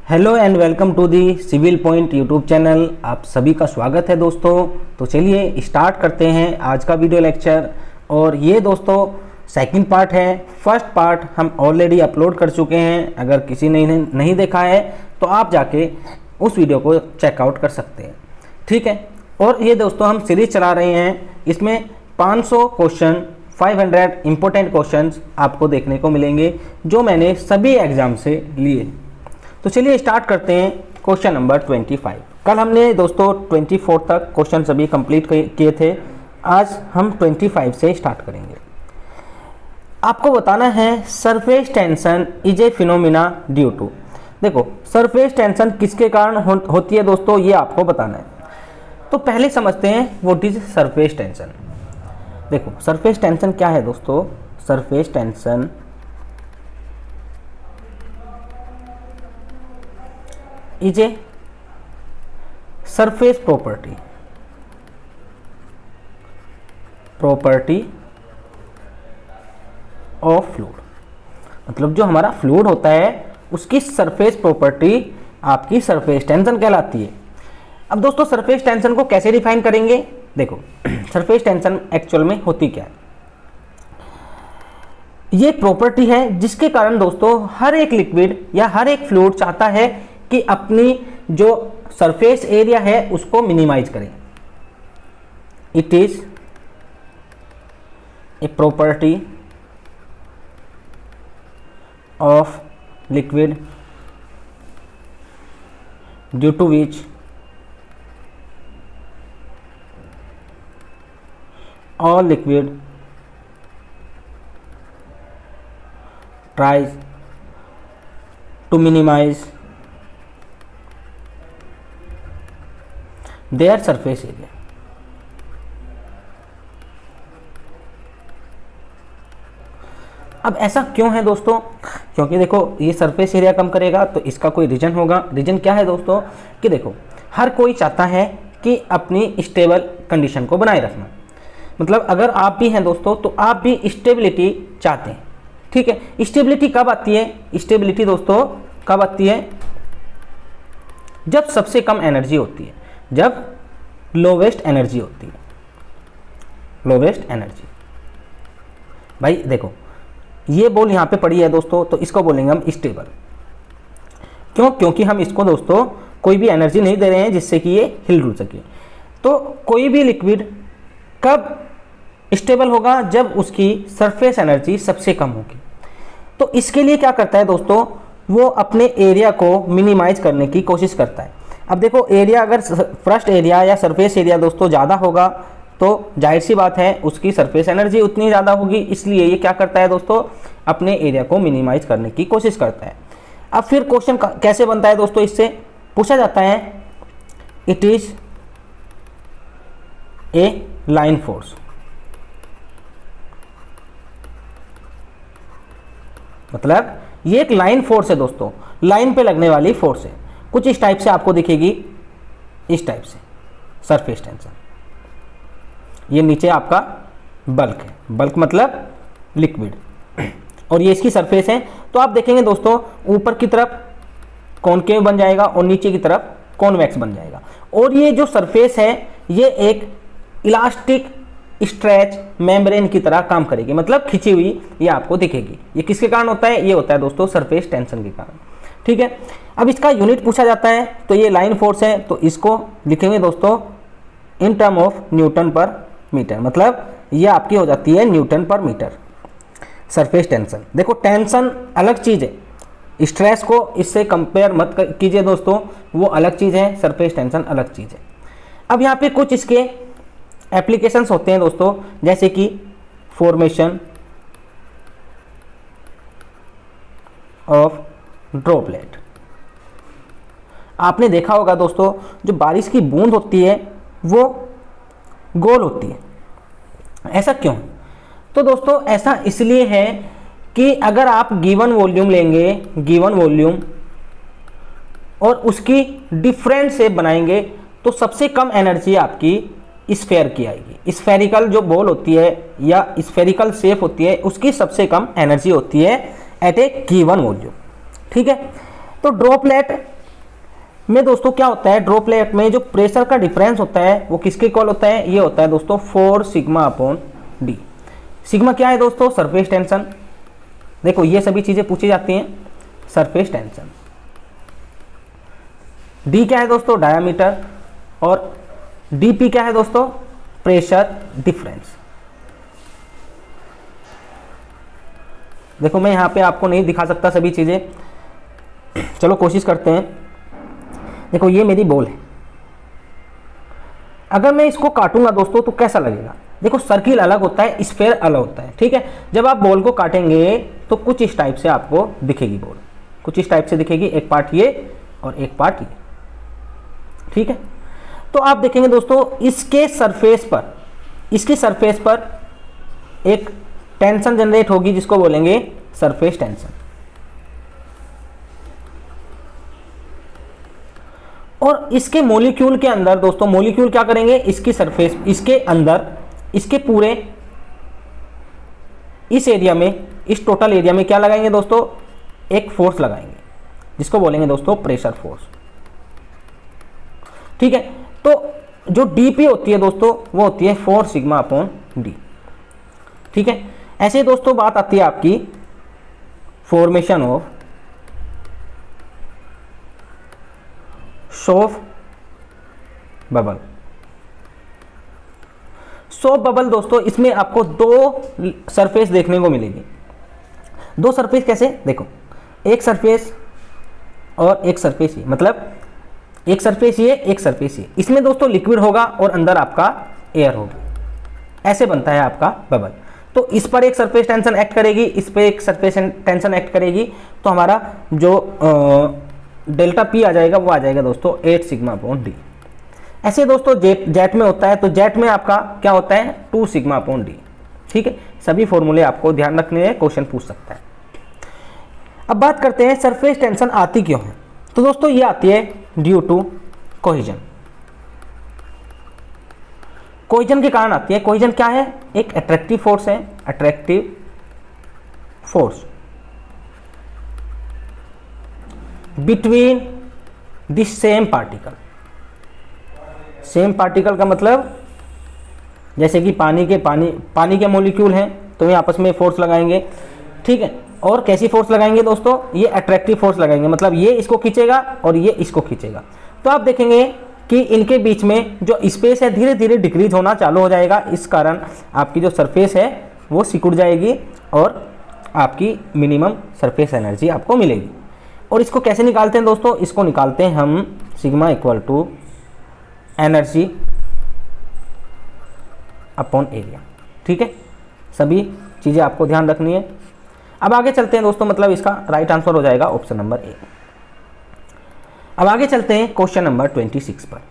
Hello and welcome to the civil point YouTube channel. आप सभी का स्वागत है दोस्तों। तो चलिए स्टार्ट करते हैं आज का वीडियो लेक्चर। और ये दोस्तों सेकंड पार्ट है। फर्स्ट पार्ट हम ऑलरेडी अपलोड कर चुके हैं। अगर किसी ने नहीं देखा है तो आप जाके उस वीडियो को चेकआउट कर सकते हैं, ठीक है। और ये दोस्तों हम सीरीज चला रहे हैं, इसमें 500 क्वेश्चन 500 इंपॉर्टेंट क्वेश्चंस आपको देखने को मिलेंगे जो मैंने सभी एग्जाम से लिए। तो चलिए स्टार्ट करते हैं क्वेश्चन नंबर 25। कल हमने दोस्तों 24 तक क्वेश्चन सभी कंप्लीट किए थे। आज हम 25 से स्टार्ट करेंगे। आपको बताना है surface tension is a phenomena due to. देखो सरफेस टेंशन किसके कारण होती है दोस्तों, ये आपको बताना है। तो पहले समझते हैं व्हाट इज सरफेस टेंशन। देखो सरफेस टेंशन क्या है दोस्तों। Surface tension is a surface property of fluid. मतलब जो हमारा फ्लूइड होता है उसकी सरफेस प्रॉपर्टी आपकी सरफेस टेंशन कहलाती है। अब दोस्तों सरफेस टेंशन को कैसे डिफाइन करेंगे। देखो सरफेस टेंशन एक्चुअल में होती क्या है। ये प्रॉपर्टी है जिसके कारण दोस्तों हर एक लिक्विड या हर एक फ्लूइड चाहता है कि अपनी जो सरफेस एरिया है उसको मिनिमाइज करें। It is a property of liquid due to which all liquid tries to minimize their surface area। अब ऐसा क्यों है दोस्तों, क्योंकि देखो ये सरफेस एरिया कम करेगा तो इसका कोई रीजन होगा। रीजन क्या है दोस्तों कि देखो हर कोई चाहता है कि अपनी स्टेबल कंडीशन को बनाए रखना। मतलब अगर आप भी हैं दोस्तों तो आप भी स्टेबिलिटी चाहते हैं, ठीक है। स्टेबिलिटी कब आती है। स्टेबिलिटी दोस्तों कब आती है, जब सबसे कम एनर्जी होती है, जब लोवेस्ट एनर्जी होती है। लोवेस्ट एनर्जी भाई देखो ये बॉल यहाँ पे पड़ी है दोस्तों तो इसको बोलेंगे हम स्टेबल। क्यों, क्योंकि हम इसको दोस्तों कोई भी एनर्जी नहीं दे रहे हैं जिससे कि ये हिल डुल सके। तो कोई भी लिक्विड कब स्टेबल होगा, जब उसकी सरफेस एनर्जी सबसे कम होगी। तो इसके लिए क्या करता है दोस्तों, वो अपने एरिया को मिनिमाइज करने की कोशिश करता है। अब देखो एरिया अगर फ्रस्ट एरिया या सरफेस एरिया दोस्तों ज़्यादा होगा तो जाहिर सी बात है उसकी सरफेस एनर्जी उतनी ज़्यादा होगी। इसलिए ये क्या करता है दोस्तों, अपने एरिया को मिनिमाइज करने की कोशिश करता है। अब फिर क्वेश्चन कैसे बनता है दोस्तों, इससे पूछा जाता है it is A line force. मतलब ये एक लाइन फोर्स है दोस्तों, लाइन पे लगने वाली फोर्स है। कुछ इस टाइप से आपको दिखेगी, इस टाइप से सरफेस टेंशन। ये नीचे आपका बल्क है, बल्क मतलब लिक्विड, और ये इसकी सरफेस है। तो आप देखेंगे दोस्तों ऊपर की तरफ कॉनकेव बन जाएगा और नीचे की तरफ कॉन्वेक्स बन जाएगा। और ये जो सरफेस है ये एक इलास्टिक स्ट्रेच मेम्ब्रेन की तरह काम करेगी, मतलब खिंची हुई ये आपको दिखेगी। ये किसके कारण होता है, ये होता है दोस्तों सरफेस टेंशन के कारण, ठीक है। अब इसका यूनिट पूछा जाता है तो ये लाइन फोर्स है तो इसको लिखेंगे दोस्तों इन टर्म ऑफ न्यूटन पर मीटर। मतलब ये आपकी हो जाती है न्यूटन पर मीटर सरफेस टेंशन। देखो टेंशन अलग चीज़ है, स्ट्रेस को इससे कंपेयर मत कीजिए दोस्तों, वो अलग चीज़ है, सरफेस टेंशन अलग चीज़ है। अब यहाँ पे कुछ इसके एप्लीकेशंस होते हैं दोस्तों, जैसे कि फॉर्मेशन ऑफ ड्रॉपलेट। आपने देखा होगा दोस्तों जो बारिश की बूंद होती है वो गोल होती है। ऐसा क्यों, तो दोस्तों ऐसा इसलिए है कि अगर आप गिवन वॉल्यूम लेंगे, गिवन वॉल्यूम, और उसकी डिफरेंट शेप बनाएंगे तो सबसे कम एनर्जी आपकी स्फेयर की आएगी। स्फेरिकल जो बॉल होती है या स्फेरिकल शेप होती है उसकी सबसे कम एनर्जी होती है एट ए गिवन वॉल्यूम, ठीक है। तो ड्रॉपलेट में दोस्तों क्या होता है, ड्रॉपलेट में जो प्रेशर का डिफरेंस होता है वो किसके इक्वल होता है, ये होता है दोस्तों 4 सिग्मा अपॉन डी। सिग्मा क्या है दोस्तों, सरफेस टेंशन। देखो ये सभी चीजें पूछी जाती हैं, सरफेस टेंशन। डी क्या है दोस्तों, डायामीटर। और डीपी क्या है दोस्तों, प्रेशर डिफरेंस। देखो मैं यहाँ पे आपको नहीं दिखा सकता सभी चीजें, चलो कोशिश करते हैं। देखो ये मेरी बॉल है, अगर मैं इसको काटूंगा दोस्तों तो कैसा लगेगा। देखो सर्किल अलग होता है, स्फेयर अलग होता है, ठीक है। जब आप बॉल को काटेंगे तो कुछ इस टाइप से आपको दिखेगी बॉल, कुछ इस टाइप से दिखेगी, एक पार्ट ये और एक पार्ट ये, ठीक है। तो आप देखेंगे दोस्तों इसके सरफेस पर एक टेंशन जनरेट होगी जिसको बोलेंगे सरफेस टेंशन। और इसके मॉलिक्यूल के अंदर दोस्तों, मॉलिक्यूल क्या करेंगे, इसकी सरफेस, इसके अंदर, इसके पूरे इस एरिया में, इस टोटल एरिया में क्या लगाएंगे दोस्तों, एक फोर्स लगाएंगे जिसको बोलेंगे दोस्तों प्रेशर फोर्स, ठीक है। तो जो डीपी होती है दोस्तों वो होती है 4 सिग्मा अपॉन डी, ठीक है। ऐसे दोस्तों बात आती है आपकी formation of soap bubble. Soap bubble दोस्तों, इसमें आपको 2 सरफेस देखने को मिलेगी। 2 सरफेस कैसे, देखो एक सरफेस और एक सरफेस ये, मतलब एक सरफेस ये, एक सरफेस ये। इसमें दोस्तों लिक्विड होगा और अंदर आपका एयर होगी, ऐसे बनता है आपका बबल। तो इस पर एक सरफेस टेंशन एक्ट करेगी, इस पर एक सरफेस टेंशन एक्ट करेगी, तो हमारा जो डेल्टा पी आ जाएगा वो आ जाएगा दोस्तों 8 सिग्मा अपॉन डी। ऐसे दोस्तों जेट में होता है, तो जेट में आपका क्या होता है 2 सिग्मा अपॉन डी, ठीक है। सभी फॉर्मूले आपको ध्यान रखने हैं, क्वेश्चन पूछ सकता है। अब बात करते हैं सरफेस टेंशन आती क्यों है। तो दोस्तों ये आती है ड्यू टू कोहिजन। कोहिजन के कारण आती है। कोहिजन क्या है, एक अट्रैक्टिव फोर्स है, attractive force between this same particle. Same particle का मतलब जैसे कि पानी के मॉलिक्यूल हैं तो ये आपस में फोर्स लगाएंगे, ठीक है। और कैसी फोर्स लगाएंगे दोस्तों, ये अट्रैक्टिव फोर्स लगाएंगे, मतलब ये इसको खींचेगा और ये इसको खींचेगा। तो आप देखेंगे कि इनके बीच में जो स्पेस है धीरे धीरे डिक्रीज होना चालू हो जाएगा। इस कारण आपकी जो सरफेस है वो सिकुड़ जाएगी और आपकी मिनिमम सरफेस एनर्जी आपको मिलेगी। और इसको कैसे निकालते हैं दोस्तों, इसको निकालते हैं हम sigma equal to energy upon area, ठीक है। सभी चीज़ें आपको ध्यान रखनी है। अब आगे चलते हैं दोस्तों, मतलब इसका राइट आंसर हो जाएगा ऑप्शन नंबर ए। अब आगे चलते हैं क्वेश्चन नंबर 26 पर।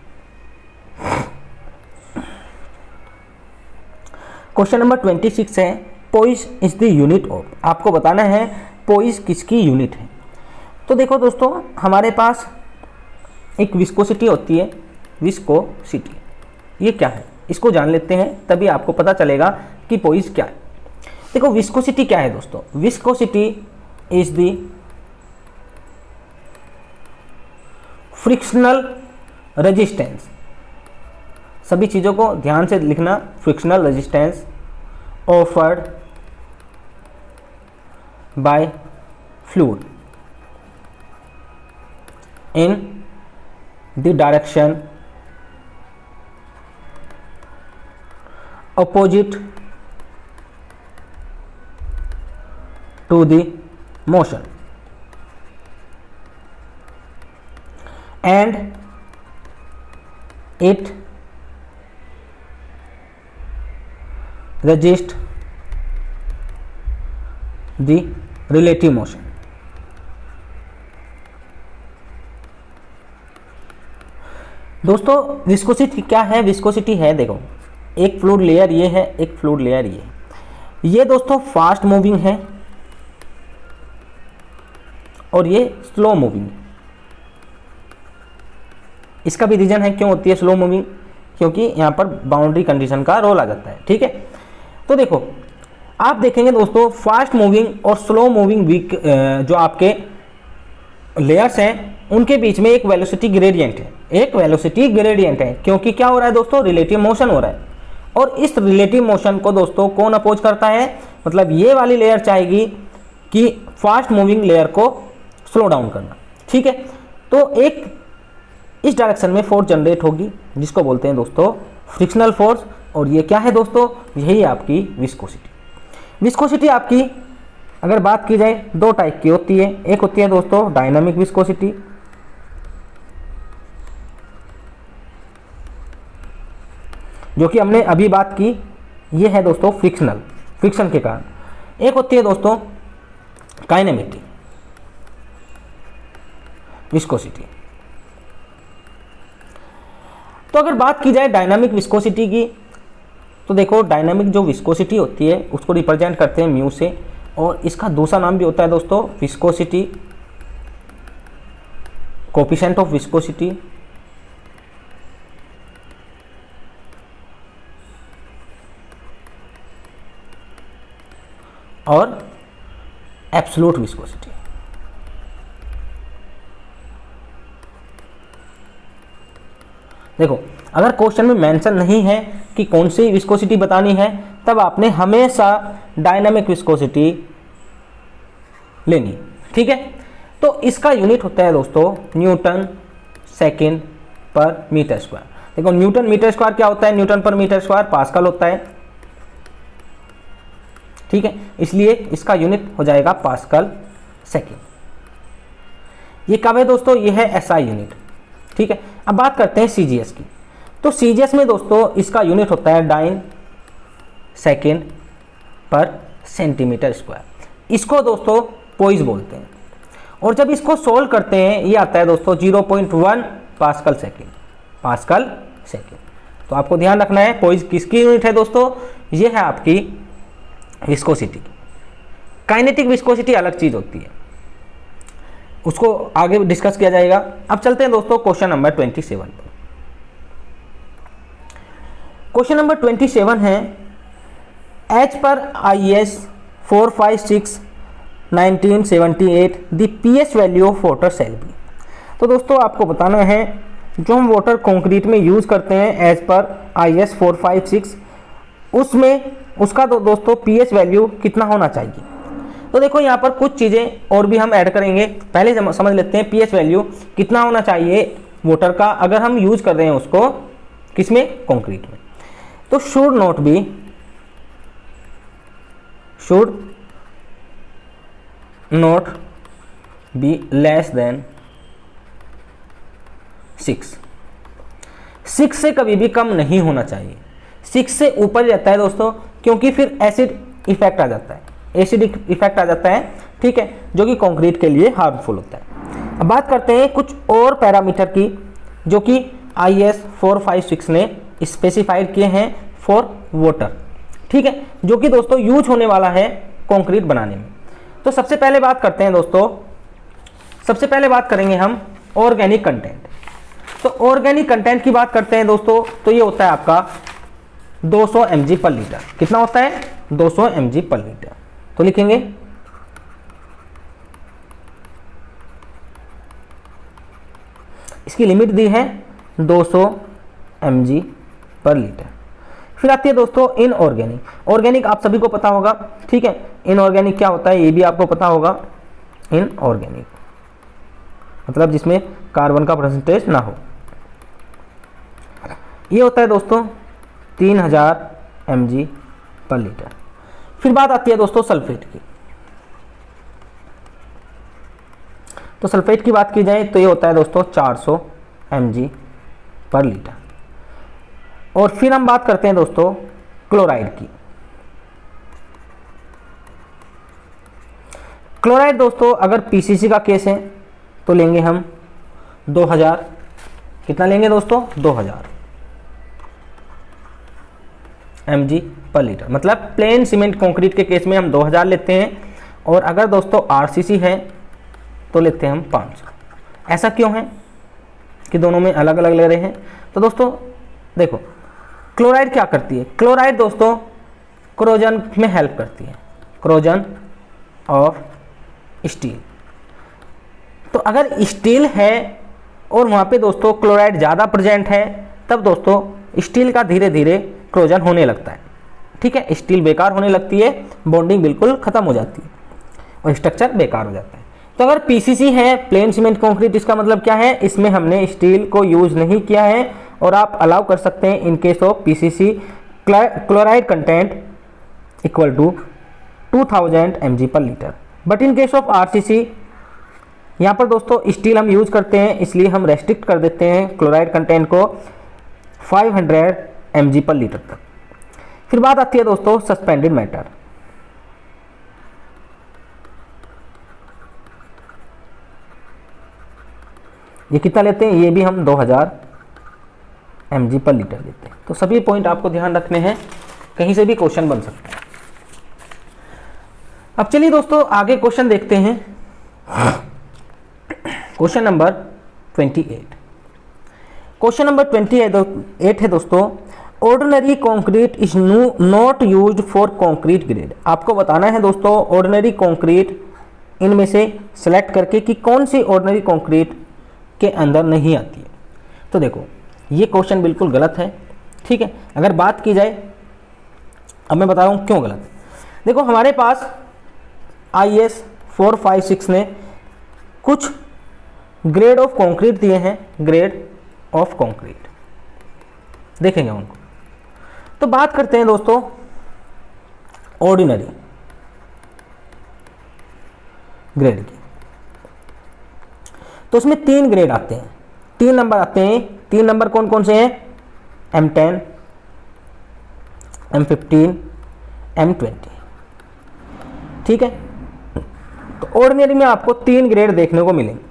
क्वेश्चन नंबर 26 है पोइस इज द यूनिट ऑफ। आपको बताना है पोइस किसकी यूनिट है। तो देखो दोस्तों हमारे पास एक विस्कोसिटी होती है, विस्कोसिटी ये क्या है इसको जान लेते हैं, तभी आपको पता चलेगा कि पोइस क्या है। देखो विस्कोसिटी क्या है दोस्तों, viscosity is the frictional resistance. सभी चीज़ों को ध्यान से लिखना, frictional resistance offered by fluid in the direction opposite to the motion and it resists the relative motion। दोस्तों विस्कोसिटी क्या है, विस्कोसिटी है देखो एक फ्लूइड लेयर ये है, एक फ्लूइड लेयर ये दोस्तों फास्ट मूविंग है और ये स्लो मूविंग। इसका भी रीजन है क्यों होती है स्लो मूविंग, क्योंकि यहाँ पर बाउंड्री कंडीशन का रोल आ जाता है, ठीक है। तो देखो आप देखेंगे दोस्तों फास्ट मूविंग और स्लो मूविंग जो आपके लेयर्स हैं उनके बीच में एक वेलोसिटी ग्रेडियंट है, एक वेलोसिटी ग्रेडियंट है, क्योंकि क्या हो रहा है दोस्तों, रिलेटिव मोशन हो रहा है। और इस रिलेटिव मोशन को दोस्तों कौन अपोज करता है, मतलब ये वाली लेयर चाहेगी कि फास्ट मूविंग लेयर को स्लो डाउन करना, ठीक है। तो एक इस डायरेक्शन में फोर्स जनरेट होगी जिसको बोलते हैं दोस्तों फ्रिक्शनल फोर्स, और ये क्या है दोस्तों, यही आपकी विस्कोसिटी। विस्कोसिटी आपकी अगर बात की जाए दो टाइप की होती है, एक होती है दोस्तों डायनामिक विस्कोसिटी, जो कि हमने अभी बात की, ये है दोस्तों फ्रिक्शनल, फ्रिक्शन के कारण। एक होती है दोस्तों काइनेमेटिक विस्कोसिटी। तो अगर बात की जाए डायनामिक विस्कोसिटी की, तो देखो डायनामिक जो विस्कोसिटी होती है उसको रिप्रेजेंट करते हैं म्यू से, और इसका दूसरा नाम भी होता है दोस्तों विस्कोसिटी, कोफिशिएंट ऑफ विस्कोसिटी, और एब्सोल्यूट विस्कोसिटी। देखो अगर क्वेश्चन में मेंशन नहीं है कि कौन सी विस्कोसिटी बतानी है, तब आपने हमेशा डायनामिक विस्कोसिटी लेनी, ठीक है। तो इसका यूनिट होता है दोस्तों न्यूटन सेकेंड पर मीटर स्क्वायर। देखो न्यूटन मीटर स्क्वायर क्या होता है, न्यूटन पर मीटर स्क्वायर पास्कल होता है, ठीक है, इसलिए इसका यूनिट हो जाएगा पास्कल सेकेंड। ये कब है दोस्तों, ये है एसआई यूनिट, ठीक है। अब बात करते हैं सीजीएस की। तो सीजीएस में दोस्तों इसका यूनिट होता है डाइन सेकेंड पर सेंटीमीटर स्क्वायर। इसको दोस्तों पोइज बोलते हैं, और जब इसको सोल्व करते हैं ये आता है दोस्तों 0.1 पास्कल सेकेंड, पास्कल सेकेंड। तो आपको ध्यान रखना है पोइज किसकी यूनिट है दोस्तों, ये है आपकी विस्कोसिटी। काइनेटिक विस्कोसिटी अलग चीज होती है, उसको आगे डिस्कस किया जाएगा। अब चलते हैं दोस्तों क्वेश्चन नंबर 27 पर। क्वेश्चन नंबर 27 है एच पर IS 456/1978 the pH value of water shall be. तो दोस्तों आपको बताना है जो हम वाटर कंक्रीट में यूज़ करते हैं एज पर IS 456, उसमें उसका तो दोस्तों पीएच वैल्यू कितना होना चाहिए। तो देखो यहाँ पर कुछ चीज़ें और भी हम ऐड करेंगे, पहले समझ लेते हैं पीएच वैल्यू कितना होना चाहिए वाटर का अगर हम यूज कर रहे हैं उसको किसमें, कंक्रीट में। तो should not be less than 6 से कभी भी कम नहीं होना चाहिए। 6 से ऊपर जाता है दोस्तों, क्योंकि फिर एसिड इफेक्ट आ जाता है, एसिडिक इफेक्ट आ जाता है, ठीक है, जो कि कंक्रीट के लिए हार्मफुल होता है। अब बात करते हैं कुछ और पैरामीटर की जो कि IS 456 ने स्पेसिफाइड किए हैं फॉर वाटर, ठीक है, जो कि दोस्तों यूज होने वाला है कंक्रीट बनाने में। तो सबसे पहले बात करते हैं दोस्तों, सबसे पहले बात करेंगे हम ऑर्गेनिक कंटेंट। तो ऑर्गेनिक कंटेंट की बात करते हैं दोस्तों, तो ये होता है आपका 200 mg पर लीटर। कितना होता है, 200 mg पर लीटर। तो लिखेंगे इसकी लिमिट दी है 200 mg पर लीटर। फिर आती है दोस्तों इनऑर्गेनिक। ऑर्गेनिक आप सभी को पता होगा, ठीक है, इनऑर्गेनिक क्या होता है ये भी आपको पता होगा। इनऑर्गेनिक मतलब जिसमें कार्बन का परसेंटेज ना हो, ये होता है दोस्तों 3000 mg पर लीटर। फिर बात आती है दोस्तों सल्फेट की। तो सल्फेट की बात की जाए तो ये होता है दोस्तों 400 mg पर लीटर। और फिर हम बात करते हैं दोस्तों क्लोराइड की। क्लोराइड दोस्तों अगर पीसीसी का केस है तो लेंगे हम 2000, कितना लेंगे दोस्तों 2000 mg पर लीटर। मतलब प्लेन सीमेंट कंक्रीट के केस में हम 2000 लेते हैं, और अगर दोस्तों आरसीसी है तो लेते हैं हम 500। ऐसा क्यों है कि दोनों में अलग अलग ले रहे हैं। तो दोस्तों देखो क्लोराइड क्या करती है, क्लोराइड दोस्तों क्रोजन में हेल्प करती है, क्रोजन ऑफ स्टील। तो अगर स्टील है और वहाँ पे दोस्तों क्लोराइड ज़्यादा प्रेजेंट है, तब दोस्तों स्टील का धीरे धीरे क्रोजन होने लगता है। ठीक है, स्टील बेकार होने लगती है, बॉन्डिंग बिल्कुल ख़त्म हो जाती है और स्ट्रक्चर बेकार हो जाता है। तो अगर पीसीसी है, प्लेन सीमेंट कंक्रीट, इसका मतलब क्या है, इसमें हमने स्टील को यूज़ नहीं किया है और आप अलाउ कर सकते हैं in case of PCC chloride content equal to 2000 mg/L। But in case of RCC यहाँ पर दोस्तों स्टील हम यूज़ करते हैं, इसलिए हम रेस्ट्रिक्ट कर देते हैं क्लोराइड कंटेंट को 500 mg/L तक। फिर बात आती है दोस्तों सस्पेंडेड मैटर। ये कितना लेते हैं, ये भी हम 2000 mg/L लेते हैं। तो सभी पॉइंट आपको ध्यान रखने हैं, कहीं से भी क्वेश्चन बन सकता है। अब चलिए दोस्तों आगे क्वेश्चन देखते हैं। Question number 28। क्वेश्चन नंबर 28 है दोस्तों, ordinary concrete is not used for concrete grade. आपको बताना है दोस्तों ऑर्डिनरी कंक्रीट इनमें से सेलेक्ट करके कि कौन सी ऑर्डिनरी कंक्रीट के अंदर नहीं आती है। तो देखो ये क्वेश्चन बिल्कुल गलत है। ठीक है, अगर बात की जाए, अब मैं बता रहा हूँ क्यों गलत। देखो हमारे पास IS 456 ने कुछ ग्रेड ऑफ कंक्रीट दिए हैं, ग्रेड ऑफ कंक्रीट देखेंगे उनको। तो बात करते हैं दोस्तों ऑर्डिनरी ग्रेड की। तो उसमें 3 ग्रेड आते हैं, 3 नंबर आते हैं। 3 नंबर कौन कौन से हैं, M10, M15, M20। ठीक है, तो ऑर्डिनरी में आपको 3 ग्रेड देखने को मिलेंगे।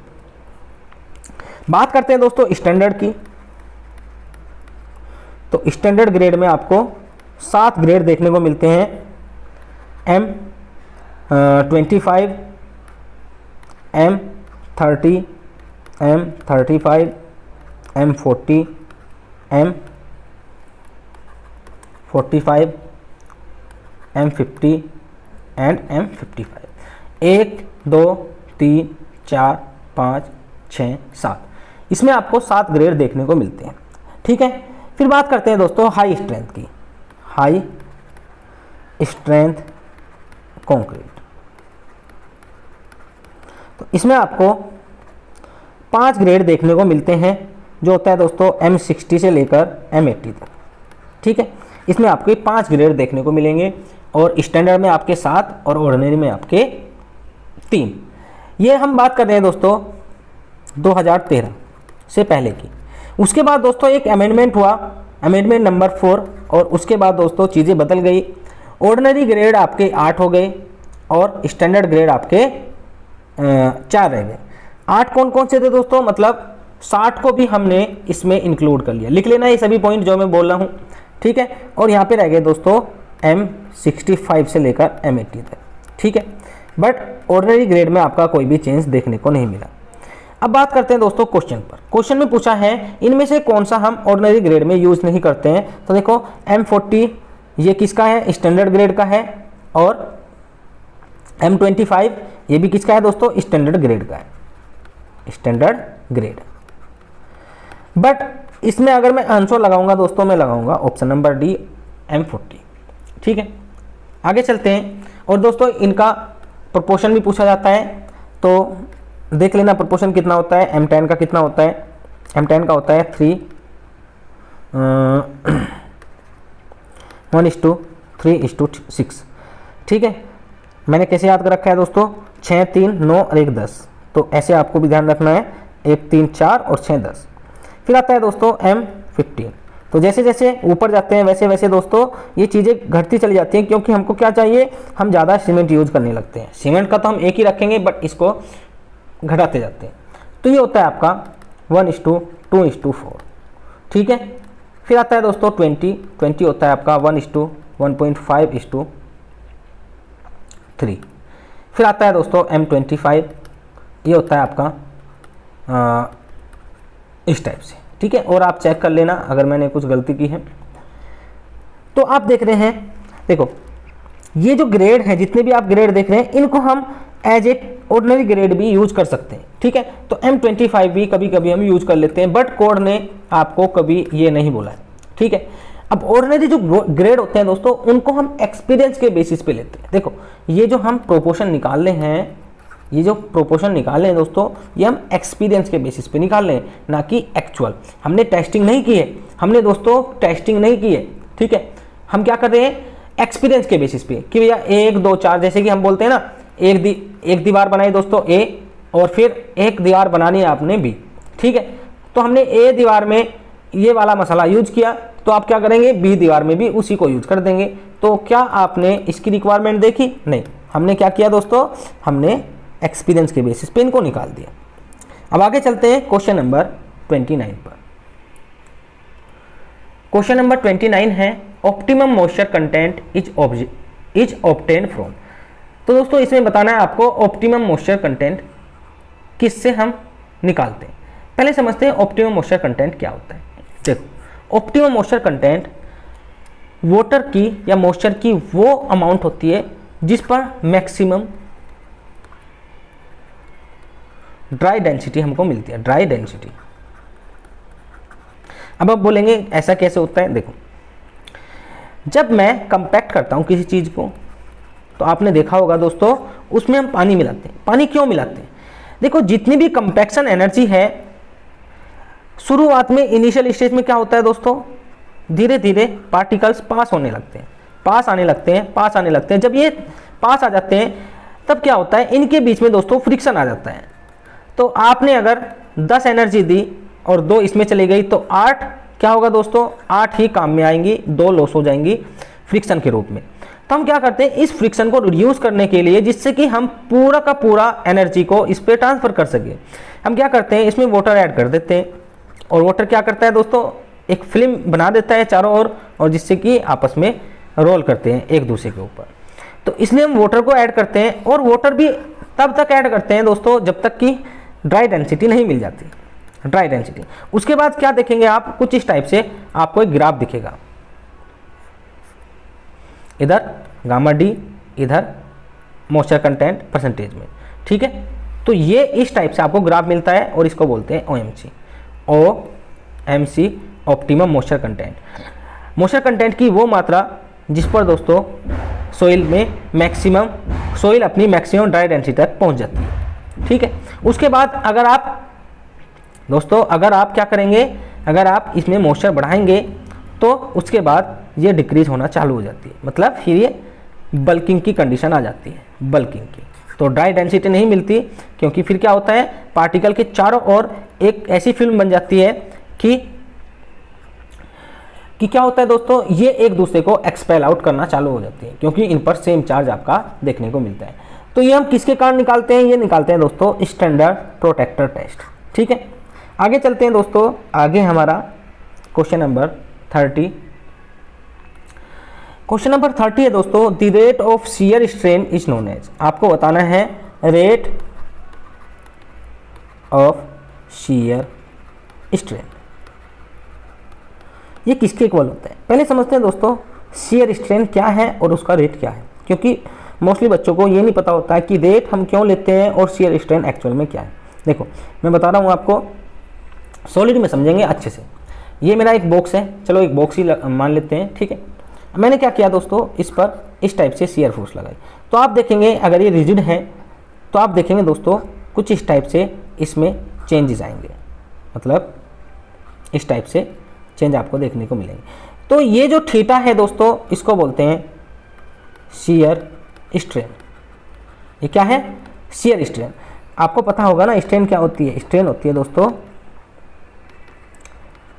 बात करते हैं दोस्तों स्टैंडर्ड की। तो स्टैंडर्ड ग्रेड में आपको 7 ग्रेड देखने को मिलते हैं। M25, M30, M35, M40, M45, M50 and M55। 1 2 3 4 5 6 7, इसमें आपको 7 ग्रेड देखने को मिलते हैं। ठीक है, फिर बात करते हैं दोस्तों हाई स्ट्रेंथ की। हाई स्ट्रेंथ कंक्रीट, तो इसमें आपको 5 ग्रेड देखने को मिलते हैं, जो होता है दोस्तों M60 से लेकर M80 तक। ठीक है, इसमें आपके 5 ग्रेड देखने को मिलेंगे और स्टैंडर्ड में आपके 7 और ऑर्डिनरी में आपके 3। ये हम बात कर रहे हैं दोस्तों 2013 से पहले की। उसके बाद दोस्तों एक अमेंडमेंट हुआ, अमेंडमेंट नंबर 4, और उसके बाद दोस्तों चीज़ें बदल गई। ऑर्डिनरी ग्रेड आपके 8 हो गए और स्टैंडर्ड ग्रेड आपके 4 रह गए। 8 कौन कौन से थे दोस्तों, मतलब 60 को भी हमने इसमें इंक्लूड कर लिया। लिख लेना ये सभी पॉइंट जो मैं बोल रहा हूँ। ठीक है, और यहाँ पे रह गए दोस्तों M65 से लेकर M80 तक। ठीक है, बट ऑर्डिनरी ग्रेड में आपका कोई भी चेंज देखने को नहीं मिला। अब बात करते हैं दोस्तों क्वेश्चन पर। क्वेश्चन में पूछा है इनमें से कौन सा हम ऑर्डिनरी ग्रेड में यूज़ नहीं करते हैं। तो देखो M40 ये किसका है, स्टैंडर्ड ग्रेड का है, और M25 ये भी किसका है दोस्तों, स्टैंडर्ड ग्रेड का है, स्टैंडर्ड ग्रेड। बट इसमें अगर मैं आंसर लगाऊंगा दोस्तों, मैं लगाऊंगा ऑप्शन नंबर डी M40। ठीक है, आगे चलते हैं। और दोस्तों इनका प्रोपोर्शन भी पूछा जाता है, तो देख लेना प्रोपोर्शन कितना होता है। M10 का कितना होता है, M10 का होता है 1:3:6। ठीक है, मैंने कैसे याद कर रखा है दोस्तों, 6 3 9 और 1 10। तो ऐसे आपको भी ध्यान रखना है, 1 3 4 और 6 10। फिर आता है दोस्तों M15। तो जैसे जैसे ऊपर जाते हैं वैसे वैसे दोस्तों ये चीज़ें घटती चली जाती हैं, क्योंकि हमको क्या चाहिए, हम ज़्यादा सीमेंट यूज करने लगते हैं। सीमेंट का तो हम एक ही रखेंगे, बट इसको घटाते जाते हैं। तो ये होता है आपका 1:2:4। ठीक है, फिर आता है दोस्तों 20 होता है आपका 1:1.5:3। फिर आता है दोस्तों M25, ये होता है आपका इस टाइप से। ठीक है, और आप चेक कर लेना अगर मैंने कुछ गलती की है। तो आप देख रहे हैं, देखो ये जो ग्रेड है, जितने भी आप ग्रेड देख रहे हैं, इनको हम एज ए ऑर्डिनरी ग्रेड भी यूज कर सकते हैं, ठीक है। तो M25 भी कभी कभी हम यूज कर लेते हैं, बट कोड ने आपको कभी ये नहीं बोला है, ठीक है। अब ऑर्डिनरी जो ग्रेड होते हैं दोस्तों, उनको हम एक्सपीरियंस के बेसिस पे लेते हैं। देखो ये जो हम प्रोपोर्शन निकाल रहे हैं, ये जो प्रोपोर्शन निकाल रहे हैं दोस्तों, ये हम एक्सपीरियंस के बेसिस पे निकाल रहे हैं, ना कि एक्चुअल। हमने टेस्टिंग नहीं की है, हमने दोस्तों टेस्टिंग नहीं की है, ठीक है। हम क्या कर रहे हैं, एक्सपीरियंस के बेसिस पे कि भैया 1 2 4, जैसे कि हम बोलते हैं ना, एक दीवार बनाई दोस्तों A, और फिर एक दीवार बनानी है आपने B, ठीक है। तो हमने A दीवार में ये वाला मसाला यूज किया, तो आप क्या करेंगे, B दीवार में भी उसी को यूज कर देंगे। तो क्या आपने इसकी रिक्वायरमेंट देखी? नहीं। हमने क्या किया दोस्तों, हमने एक्सपीरियंस के बेसिस पे इनको निकाल दिया। अब आगे चलते हैं क्वेश्चन नंबर 29 पर। क्वेश्चन नंबर 29 है optimum moisture content is obtained from. तो दोस्तों इसमें बताना है आपको ऑप्टिमम मॉइस्चर कंटेंट किससे हम निकालते हैं। पहले समझते हैं ऑप्टिमम मॉइस्चर कंटेंट क्या होता है। देखो ऑप्टिमम मॉइस्चर कंटेंट वाटर की या मॉइस्चर की वो अमाउंट होती है जिस पर मैक्सिमम ड्राई डेंसिटी हमको मिलती है, ड्राई डेंसिटी। अब आप बोलेंगे ऐसा कैसे होता है। देखो जब मैं कंपैक्ट करता हूं किसी चीज को, तो आपने देखा होगा दोस्तों, उसमें हम पानी मिलाते हैं। पानी क्यों मिलाते हैं? देखो जितनी भी कंपैक्शन एनर्जी है, शुरुआत में इनिशियल स्टेज में क्या होता है दोस्तों, धीरे धीरे पार्टिकल्स पास होने लगते हैं, पास आने लगते हैं। जब ये पास आ जाते हैं तब क्या होता है, इनके बीच में दोस्तों फ्रिक्शन आ जाता है। तो आपने अगर 10 एनर्जी दी और 2 इसमें चली गई, तो 8 क्या होगा दोस्तों, 8 ही काम में आएंगी, 2 लॉस हो जाएंगी फ्रिक्शन के रूप में। तो हम क्या करते हैं, इस फ्रिक्शन को रिड्यूस करने के लिए, जिससे कि हम पूरा का पूरा एनर्जी को इस पर ट्रांसफर कर सके, हम क्या करते हैं, इसमें वाटर ऐड कर देते हैं। और वाटर क्या करता है दोस्तों, एक फिल्म बना देता है चारों ओर, और जिससे कि आपस में रोल करते हैं एक दूसरे के ऊपर। तो इसलिए हम वाटर को ऐड करते हैं, और वाटर भी तब तक ऐड करते हैं दोस्तों जब तक कि ड्राई डेंसिटी नहीं मिल जाती, ड्राई डेंसिटी। उसके बाद क्या देखेंगे आप, कुछ इस टाइप से आपको एक ग्राफ दिखेगा, इधर गामा डी, इधर मॉइस्चर कंटेंट परसेंटेज में, ठीक है। तो ये इस टाइप से आपको ग्राफ मिलता है, और इसको बोलते हैं OMC, optimum moisture content. Moisture content की वो मात्रा जिस पर दोस्तों सोइल अपनी मैक्सिमम ड्राई डेंसिटी तक पहुंच जाती है, ठीक है। उसके बाद अगर आप क्या करेंगे, अगर आप इसमें मॉइस्चर बढ़ाएंगे, तो उसके बाद ये डिक्रीज होना चालू हो जाती है, मतलब फिर ये बल्किंग की कंडीशन आ जाती है, बल्किंग की। तो ड्राई डेंसिटी नहीं मिलती, क्योंकि फिर क्या होता है, पार्टिकल के चारों ओर एक ऐसी फिल्म बन जाती है कि क्या होता है दोस्तों, ये एक दूसरे को एक्सपेल आउट करना चालू हो जाती है, क्योंकि इन पर सेम चार्ज आपका देखने को मिलता है। तो ये हम किसके कारण निकालते हैं, ये निकालते हैं दोस्तों स्टैंडर्ड प्रोटेक्टर टेस्ट, ठीक है। आगे चलते हैं दोस्तों, आगे हमारा क्वेश्चन नंबर 30। क्वेश्चन नंबर 30 है दोस्तों, the rate of shear strain is known as. आपको बताना है रेट ऑफ शियर स्ट्रेन, ये किसके इक्वल होता है। पहले समझते हैं दोस्तों शियर स्ट्रेन क्या है और उसका रेट क्या है, क्योंकि मोस्टली बच्चों को ये नहीं पता होता है कि रेट हम क्यों लेते हैं और शियर स्ट्रेन एक्चुअल में क्या है। देखो मैं बता रहा हूँ आपको, सॉलिड में समझेंगे अच्छे से। ये मेरा एक बॉक्स है, चलो एक बॉक्स ही मान लेते हैं, ठीक है। मैंने क्या किया दोस्तों, इस पर इस टाइप से शियर फोर्स लगाई। तो आप देखेंगे अगर ये रिजिड है, तो आप देखेंगे दोस्तों कुछ इस टाइप से इसमें चेंजेस आएंगे, मतलब इस टाइप से चेंज आपको देखने को मिलेंगे। तो ये जो थीटा है दोस्तों, इसको बोलते हैं शियर स्ट्रेन। ये क्या है, शियर स्ट्रेन। आपको पता होगा ना स्ट्रेन क्या होती है, स्ट्रेन होती है दोस्तों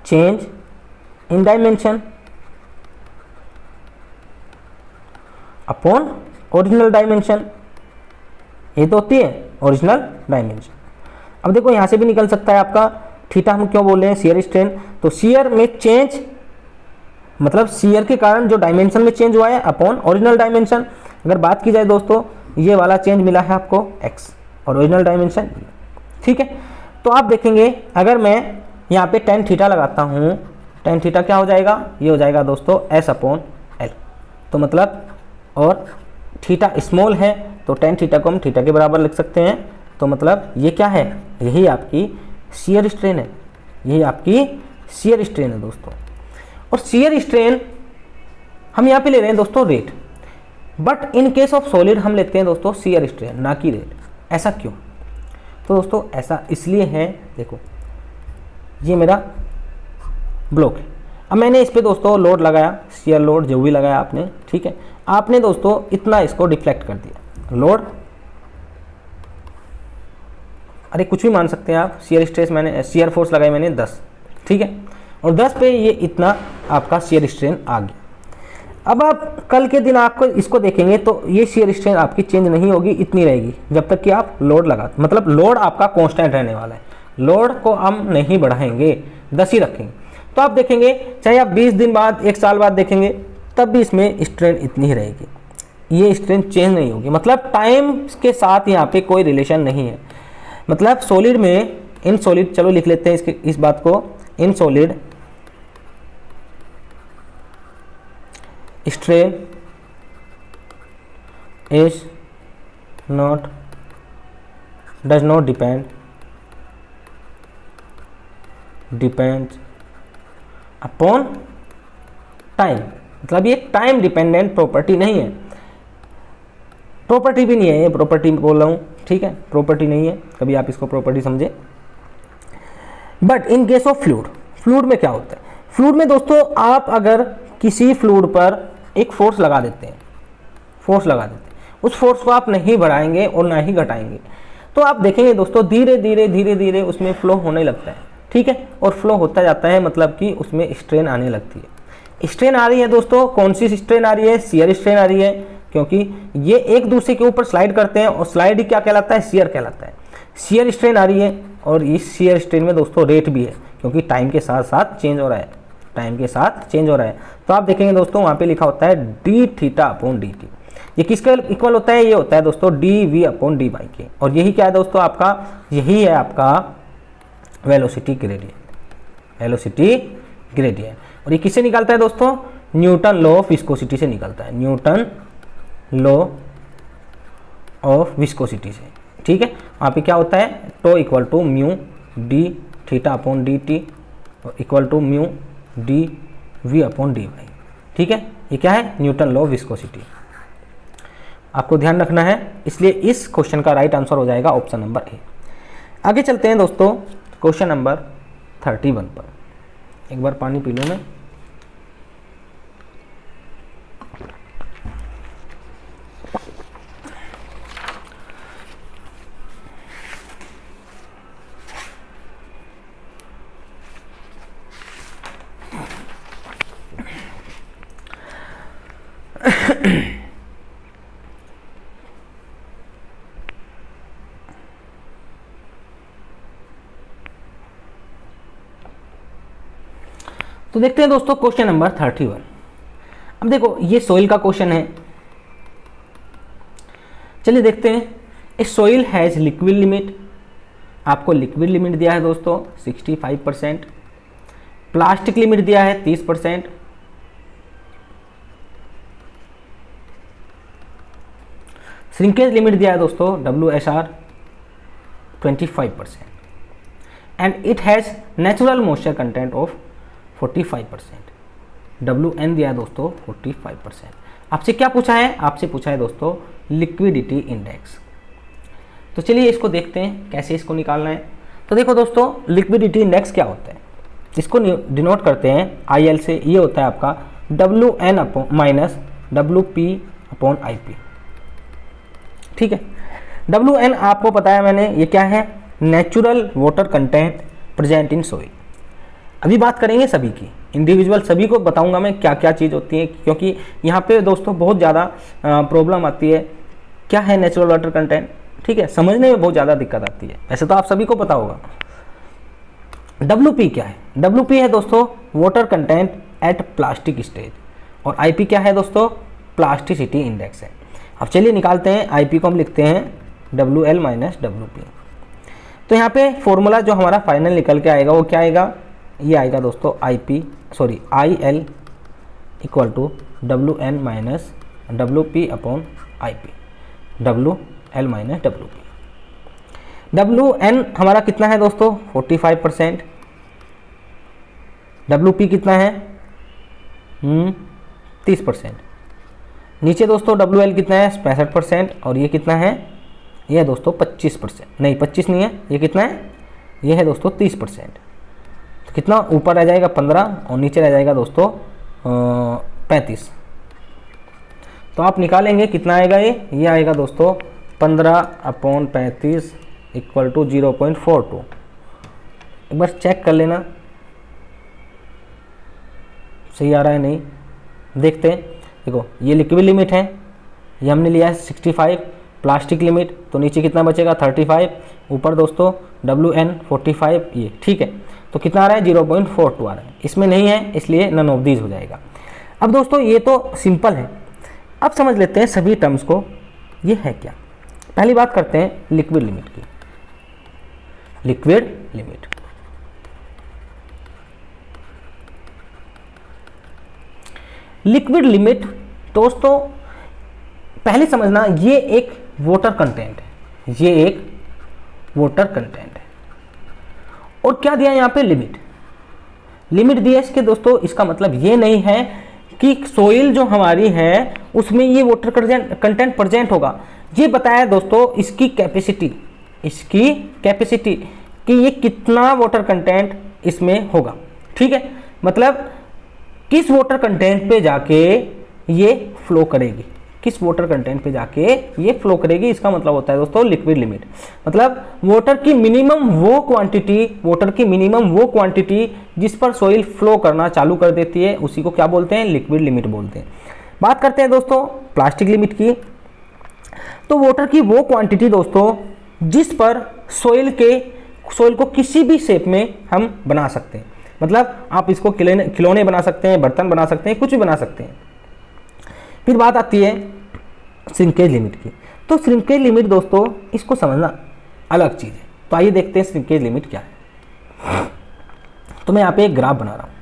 change in dimension upon original dimension, ये तो होती है ओरिजिनल डायमेंशन। अब देखो यहाँ से भी निकल सकता है आपका थीटा, हम क्यों बोल रहे हैं शियर स्ट्रेन, तो शियर में चेंज मतलब शियर के कारण जो डायमेंशन में चेंज हुआ है अपॉन ओरिजिनल डायमेंशन। अगर बात की जाए दोस्तों, ये वाला चेंज मिला है आपको x और ओरिजिनल डायमेंशन, ठीक है। तो आप देखेंगे अगर मैं यहाँ पे tan थीटा लगाता हूँ, tan थीटा क्या हो जाएगा, ये हो जाएगा दोस्तों S अपॉन L। तो मतलब और थीटा स्मॉल है तो टेन थीटा को हम थीटा के बराबर लिख सकते हैं। तो मतलब ये क्या है, यही आपकी शियर स्ट्रेन है, यही आपकी शियर स्ट्रेन है दोस्तों। और शियर स्ट्रेन हम यहाँ पे ले रहे हैं दोस्तों rate, but in case of solid हम लेते हैं दोस्तों शियर स्ट्रेन, ना कि रेट। ऐसा क्यों? तो दोस्तों ऐसा इसलिए है, देखो ये मेरा ब्लॉक है, अब मैंने इस पे दोस्तों लोड लगाया, शियर लोड जो भी लगाया आपने, ठीक है, आपने दोस्तों इतना इसको डिफ्लेक्ट कर दिया लोड, अरे कुछ भी मान सकते हैं आप, शियर स्ट्रेस मैंने, शियर फोर्स लगाई मैंने 10, ठीक है, और 10 पे ये इतना आपका शियर स्ट्रेन आ गया। अब आप कल के दिन आपको इसको देखेंगे तो ये शियर स्ट्रेन आपकी चेंज नहीं होगी, इतनी रहेगी जब तक कि आप लोड लगा, मतलब लोड आपका कांस्टेंट रहने वाला है, लोड को हम नहीं बढ़ाएंगे, 10 ही रखेंगे। तो आप देखेंगे चाहे आप 20 दिन बाद, 1 साल बाद देखेंगे, तब भी इसमें स्ट्रेन इतनी ही रहेगी, ये स्ट्रेन चेंज नहीं होगी। मतलब टाइम के साथ यहाँ पे कोई रिलेशन नहीं है। मतलब सॉलिड में, इन सॉलिड, चलो लिख लेते हैं इसके इस बात को, in solid strain is not, does not depend upon time. मतलब ये टाइम डिपेंडेंट प्रॉपर्टी नहीं है, प्रॉपर्टी भी नहीं है, ये प्रॉपर्टी बोल रहा हूँ, ठीक है, प्रॉपर्टी नहीं है, कभी आप इसको प्रॉपर्टी समझे। But in case of fluid, fluid में क्या होता है, फ्लूइड में दोस्तों आप अगर किसी फ्लूइड पर एक फोर्स लगा देते हैं, फोर्स लगा देते हैं, उस फोर्स को आप नहीं बढ़ाएंगे और ना ही घटाएंगे, तो आप देखेंगे दोस्तों धीरे धीरे उसमें फ्लो होने लगता है, ठीक है, और फ्लो होता जाता है, मतलब कि उसमें स्ट्रेन आने लगती है। स्ट्रेन आ रही है दोस्तों, कौन सी स्ट्रेन आ रही है, शियर स्ट्रेन आ रही है, क्योंकि ये एक दूसरे के ऊपर स्लाइड करते हैं, और स्लाइड क्या कहलाता है, शियर कहलाता है। शियर स्ट्रेन आ रही है, और इस शियर स्ट्रेन में दोस्तों रेट भी है, क्योंकि टाइम के साथ साथ चेंज हो रहा है, टाइम के साथ चेंज हो रहा है। तो आप देखेंगे दोस्तों वहाँ पे लिखा होता है d theta upon d t, ये किसके इक्वल होता है, ये होता है दोस्तों d v upon d y के, और यही क्या है दोस्तों आपका, यही है आपका वेलोसिटी ग्रेडियंट, वेलोसिटी ग्रेडियंट। और ये किससे निकलता है दोस्तों, न्यूटन लॉ ऑफ विस्कोसिटी से निकलता है, न्यूटन लॉ ऑफ विस्कोसिटी से, ठीक है। वहाँ पे क्या होता है, tau equal to mu d theta upon d t equal to mu d v upon d y, ठीक है। ये क्या है, न्यूटन लॉ ऑफ विस्कोसिटी, आपको ध्यान रखना है, इसलिए इस क्वेश्चन का राइट आंसर हो जाएगा ऑप्शन नंबर ए। आगे चलते हैं दोस्तों क्वेश्चन नंबर 31 पर। एक बार पानी पी लूँ मैं। तो देखते हैं दोस्तों क्वेश्चन नंबर 31। अब देखो ये सॉइल का क्वेश्चन है, चलिए देखते हैं। ए सॉइल हैज लिक्विड लिमिट, आपको लिक्विड लिमिट दिया है दोस्तों 65%, प्लास्टिक लिमिट दिया है 30%, श्रिंकेज लिमिट दिया है दोस्तों WSR 25%, and it has natural moisture content of 45%, WN दिया है दोस्तों 45%। आपसे क्या पूछा है, आपसे पूछा है दोस्तों लिक्विडिटी इंडेक्स। तो चलिए इसको देखते हैं कैसे इसको निकालना है। तो देखो दोस्तों लिक्विडिटी इंडेक्स क्या होता है, इसको डिनोट करते हैं IL से, ये होता है आपका WN upon minus WP upon IP, ठीक है। WN आपको पता है मैंने, ये क्या है, natural water content present in soil. अभी बात करेंगे सभी की, इंडिविजुअल सभी को बताऊंगा मैं क्या क्या चीज़ होती है, क्योंकि यहाँ पे दोस्तों बहुत ज़्यादा प्रॉब्लम आती है। क्या है नेचुरल वाटर कंटेंट, ठीक है, समझने में बहुत ज़्यादा दिक्कत आती है, वैसे तो आप सभी को पता होगा। WP क्या है, WP है दोस्तों water content eight plastic stage, और IP क्या है दोस्तों, प्लास्टिसिटी इंडेक्स है। अब चलिए निकालते हैं, IP को हम लिखते हैं WL माइनस WP। तो यहाँ पे फॉर्मूला जो हमारा फाइनल निकल के आएगा वो क्या आएगा, ये आएगा दोस्तों IL equal to WN minus WP upon IP WL minus WP। WN हमारा कितना है दोस्तों 45%, WP कितना है 30%, नीचे दोस्तों WL कितना है 65% और ये कितना है, ये है दोस्तों 25%, नहीं 25 नहीं है, ये कितना है, ये है दोस्तों 30%। तो कितना ऊपर रह जाएगा 15 और नीचे रह जाएगा दोस्तों 35। तो आप निकालेंगे कितना आएगा, ये आएगा दोस्तों 15/35 इक्वल टू 0.42। एक बार चेक कर लेना सही आ रहा है नहीं, देखते हैं। देखो ये लिक्विड लिमिट है, ये हमने लिया है 65, प्लास्टिक लिमिट तो नीचे कितना बचेगा 35, ऊपर दोस्तों WN 45, ये ठीक है। तो कितना आ रहा है 0.42 आ रहा है, इसमें नहीं है इसलिए नन ऑफ दीज हो जाएगा। अब दोस्तों ये तो सिंपल है, अब समझ लेते हैं सभी टर्म्स को, ये है क्या। पहली बात करते हैं लिक्विड लिमिट की। लिक्विड लिमिट, लिक्विड लिमिट दोस्तों पहले समझना, ये एक वाटर कंटेंट है, ये एक वाटर कंटेंट है। और क्या दिया यहाँ पे लिमिट, लिमिट दिया इसके दोस्तों, इसका मतलब ये नहीं है कि सोइल जो हमारी है उसमें ये वाटर कंटेंट प्रेजेंट होगा। ये बताया दोस्तों इसकी कैपेसिटी, इसकी कैपेसिटी कि ये कितना वाटर कंटेंट इसमें होगा, ठीक है। मतलब किस वाटर कंटेंट पे जाके ये फ्लो करेगी, किस वाटर कंटेंट पे जाके ये फ्लो करेगी, इसका मतलब होता है दोस्तों लिक्विड लिमिट। मतलब वाटर की मिनिमम वो क्वांटिटी, वाटर की मिनिमम वो क्वांटिटी जिस पर सोइल फ्लो करना चालू कर देती है, उसी को क्या बोलते हैं, लिक्विड लिमिट बोलते हैं। बात करते हैं दोस्तों प्लास्टिक लिमिट की। तो वाटर की वो क्वांटिटी दोस्तों जिस पर सोइल को किसी भी शेप में हम बना सकते हैं। मतलब आप इसको खिलौने बना सकते हैं, बर्तन बना सकते हैं, कुछ भी बना सकते हैं। फिर बात आती है श्रिंकेज लिमिट की। तो श्रिंकेज लिमिट दोस्तों इसको समझना अलग चीज़ है। तो आइए देखते हैं श्रिंकेज लिमिट क्या है। तो मैं यहाँ पे एक ग्राफ बना रहा हूँ,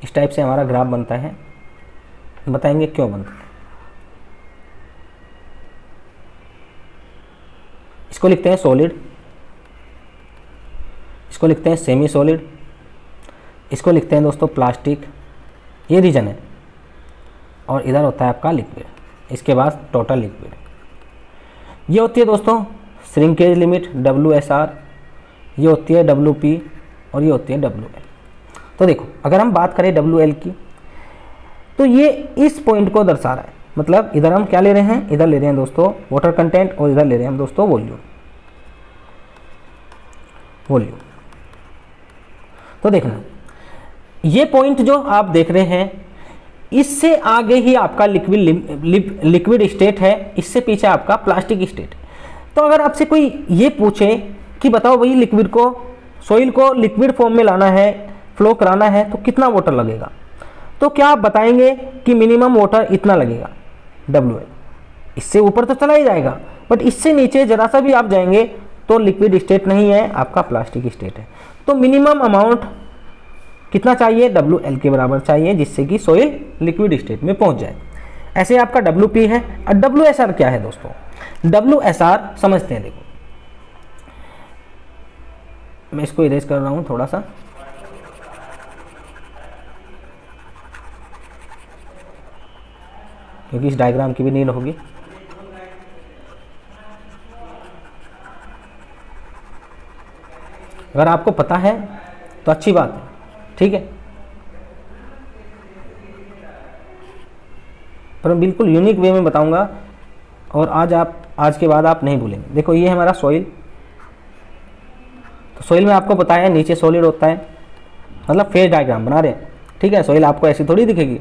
इस टाइप से हमारा ग्राफ बनता है, बताएंगे क्यों बनता है। इसको लिखते हैं सॉलिड, इसको लिखते हैं सेमी सॉलिड, इसको लिखते हैं दोस्तों प्लास्टिक, ये रीजन है। और इधर होता है आपका लिक्विड, इसके बाद टोटल लिक्विड। ये होती है दोस्तों श्रिंकेज लिमिट WSR, ये होती है WP और ये होती है WL। तो देखो अगर हम बात करें WL की, तो ये इस पॉइंट को दर्शा रहा है। मतलब इधर हम क्या ले रहे हैं, इधर ले रहे हैं दोस्तों वाटर कंटेंट और इधर ले रहे हैं हम दोस्तों वॉल्यूम। तो देखना ये पॉइंट जो आप देख रहे हैं, इससे आगे ही आपका लिक्विड स्टेट है, इससे पीछे आपका प्लास्टिक स्टेट। तो अगर आपसे कोई ये पूछे कि बताओ भाई लिक्विड को, सोइल को लिक्विड फॉर्म में लाना है, फ्लो कराना है, तो कितना वाटर लगेगा, तो क्या आप बताएंगे कि मिनिमम वाटर इतना लगेगा WL। इससे ऊपर तो चला ही जाएगा, बट इससे नीचे जरा सा भी आप जाएंगे तो लिक्विड स्टेट नहीं है, आपका प्लास्टिक स्टेट है। तो मिनिमम अमाउंट कितना चाहिए, WL के बराबर चाहिए, जिससे कि सोइल लिक्विड स्टेट में पहुंच जाए। ऐसे आपका WP है। और WSR क्या है दोस्तों, WSR समझते हैं। देखो मैं इसको इरेज कर रहा हूं थोड़ा सा, क्योंकि इस डायग्राम की भी नीड होगी। अगर आपको पता है तो अच्छी बात है, ठीक है, पर मैं बिल्कुल यूनिक वे में बताऊंगा और आज के बाद आप नहीं भूलेंगे। देखो ये है हमारा सॉइल। तो सॉइल में आपको पता है नीचे सॉलिड होता है, मतलब फेज डायग्राम बना रहे हैं, ठीक है। सॉइल आपको ऐसी थोड़ी दिखेगी।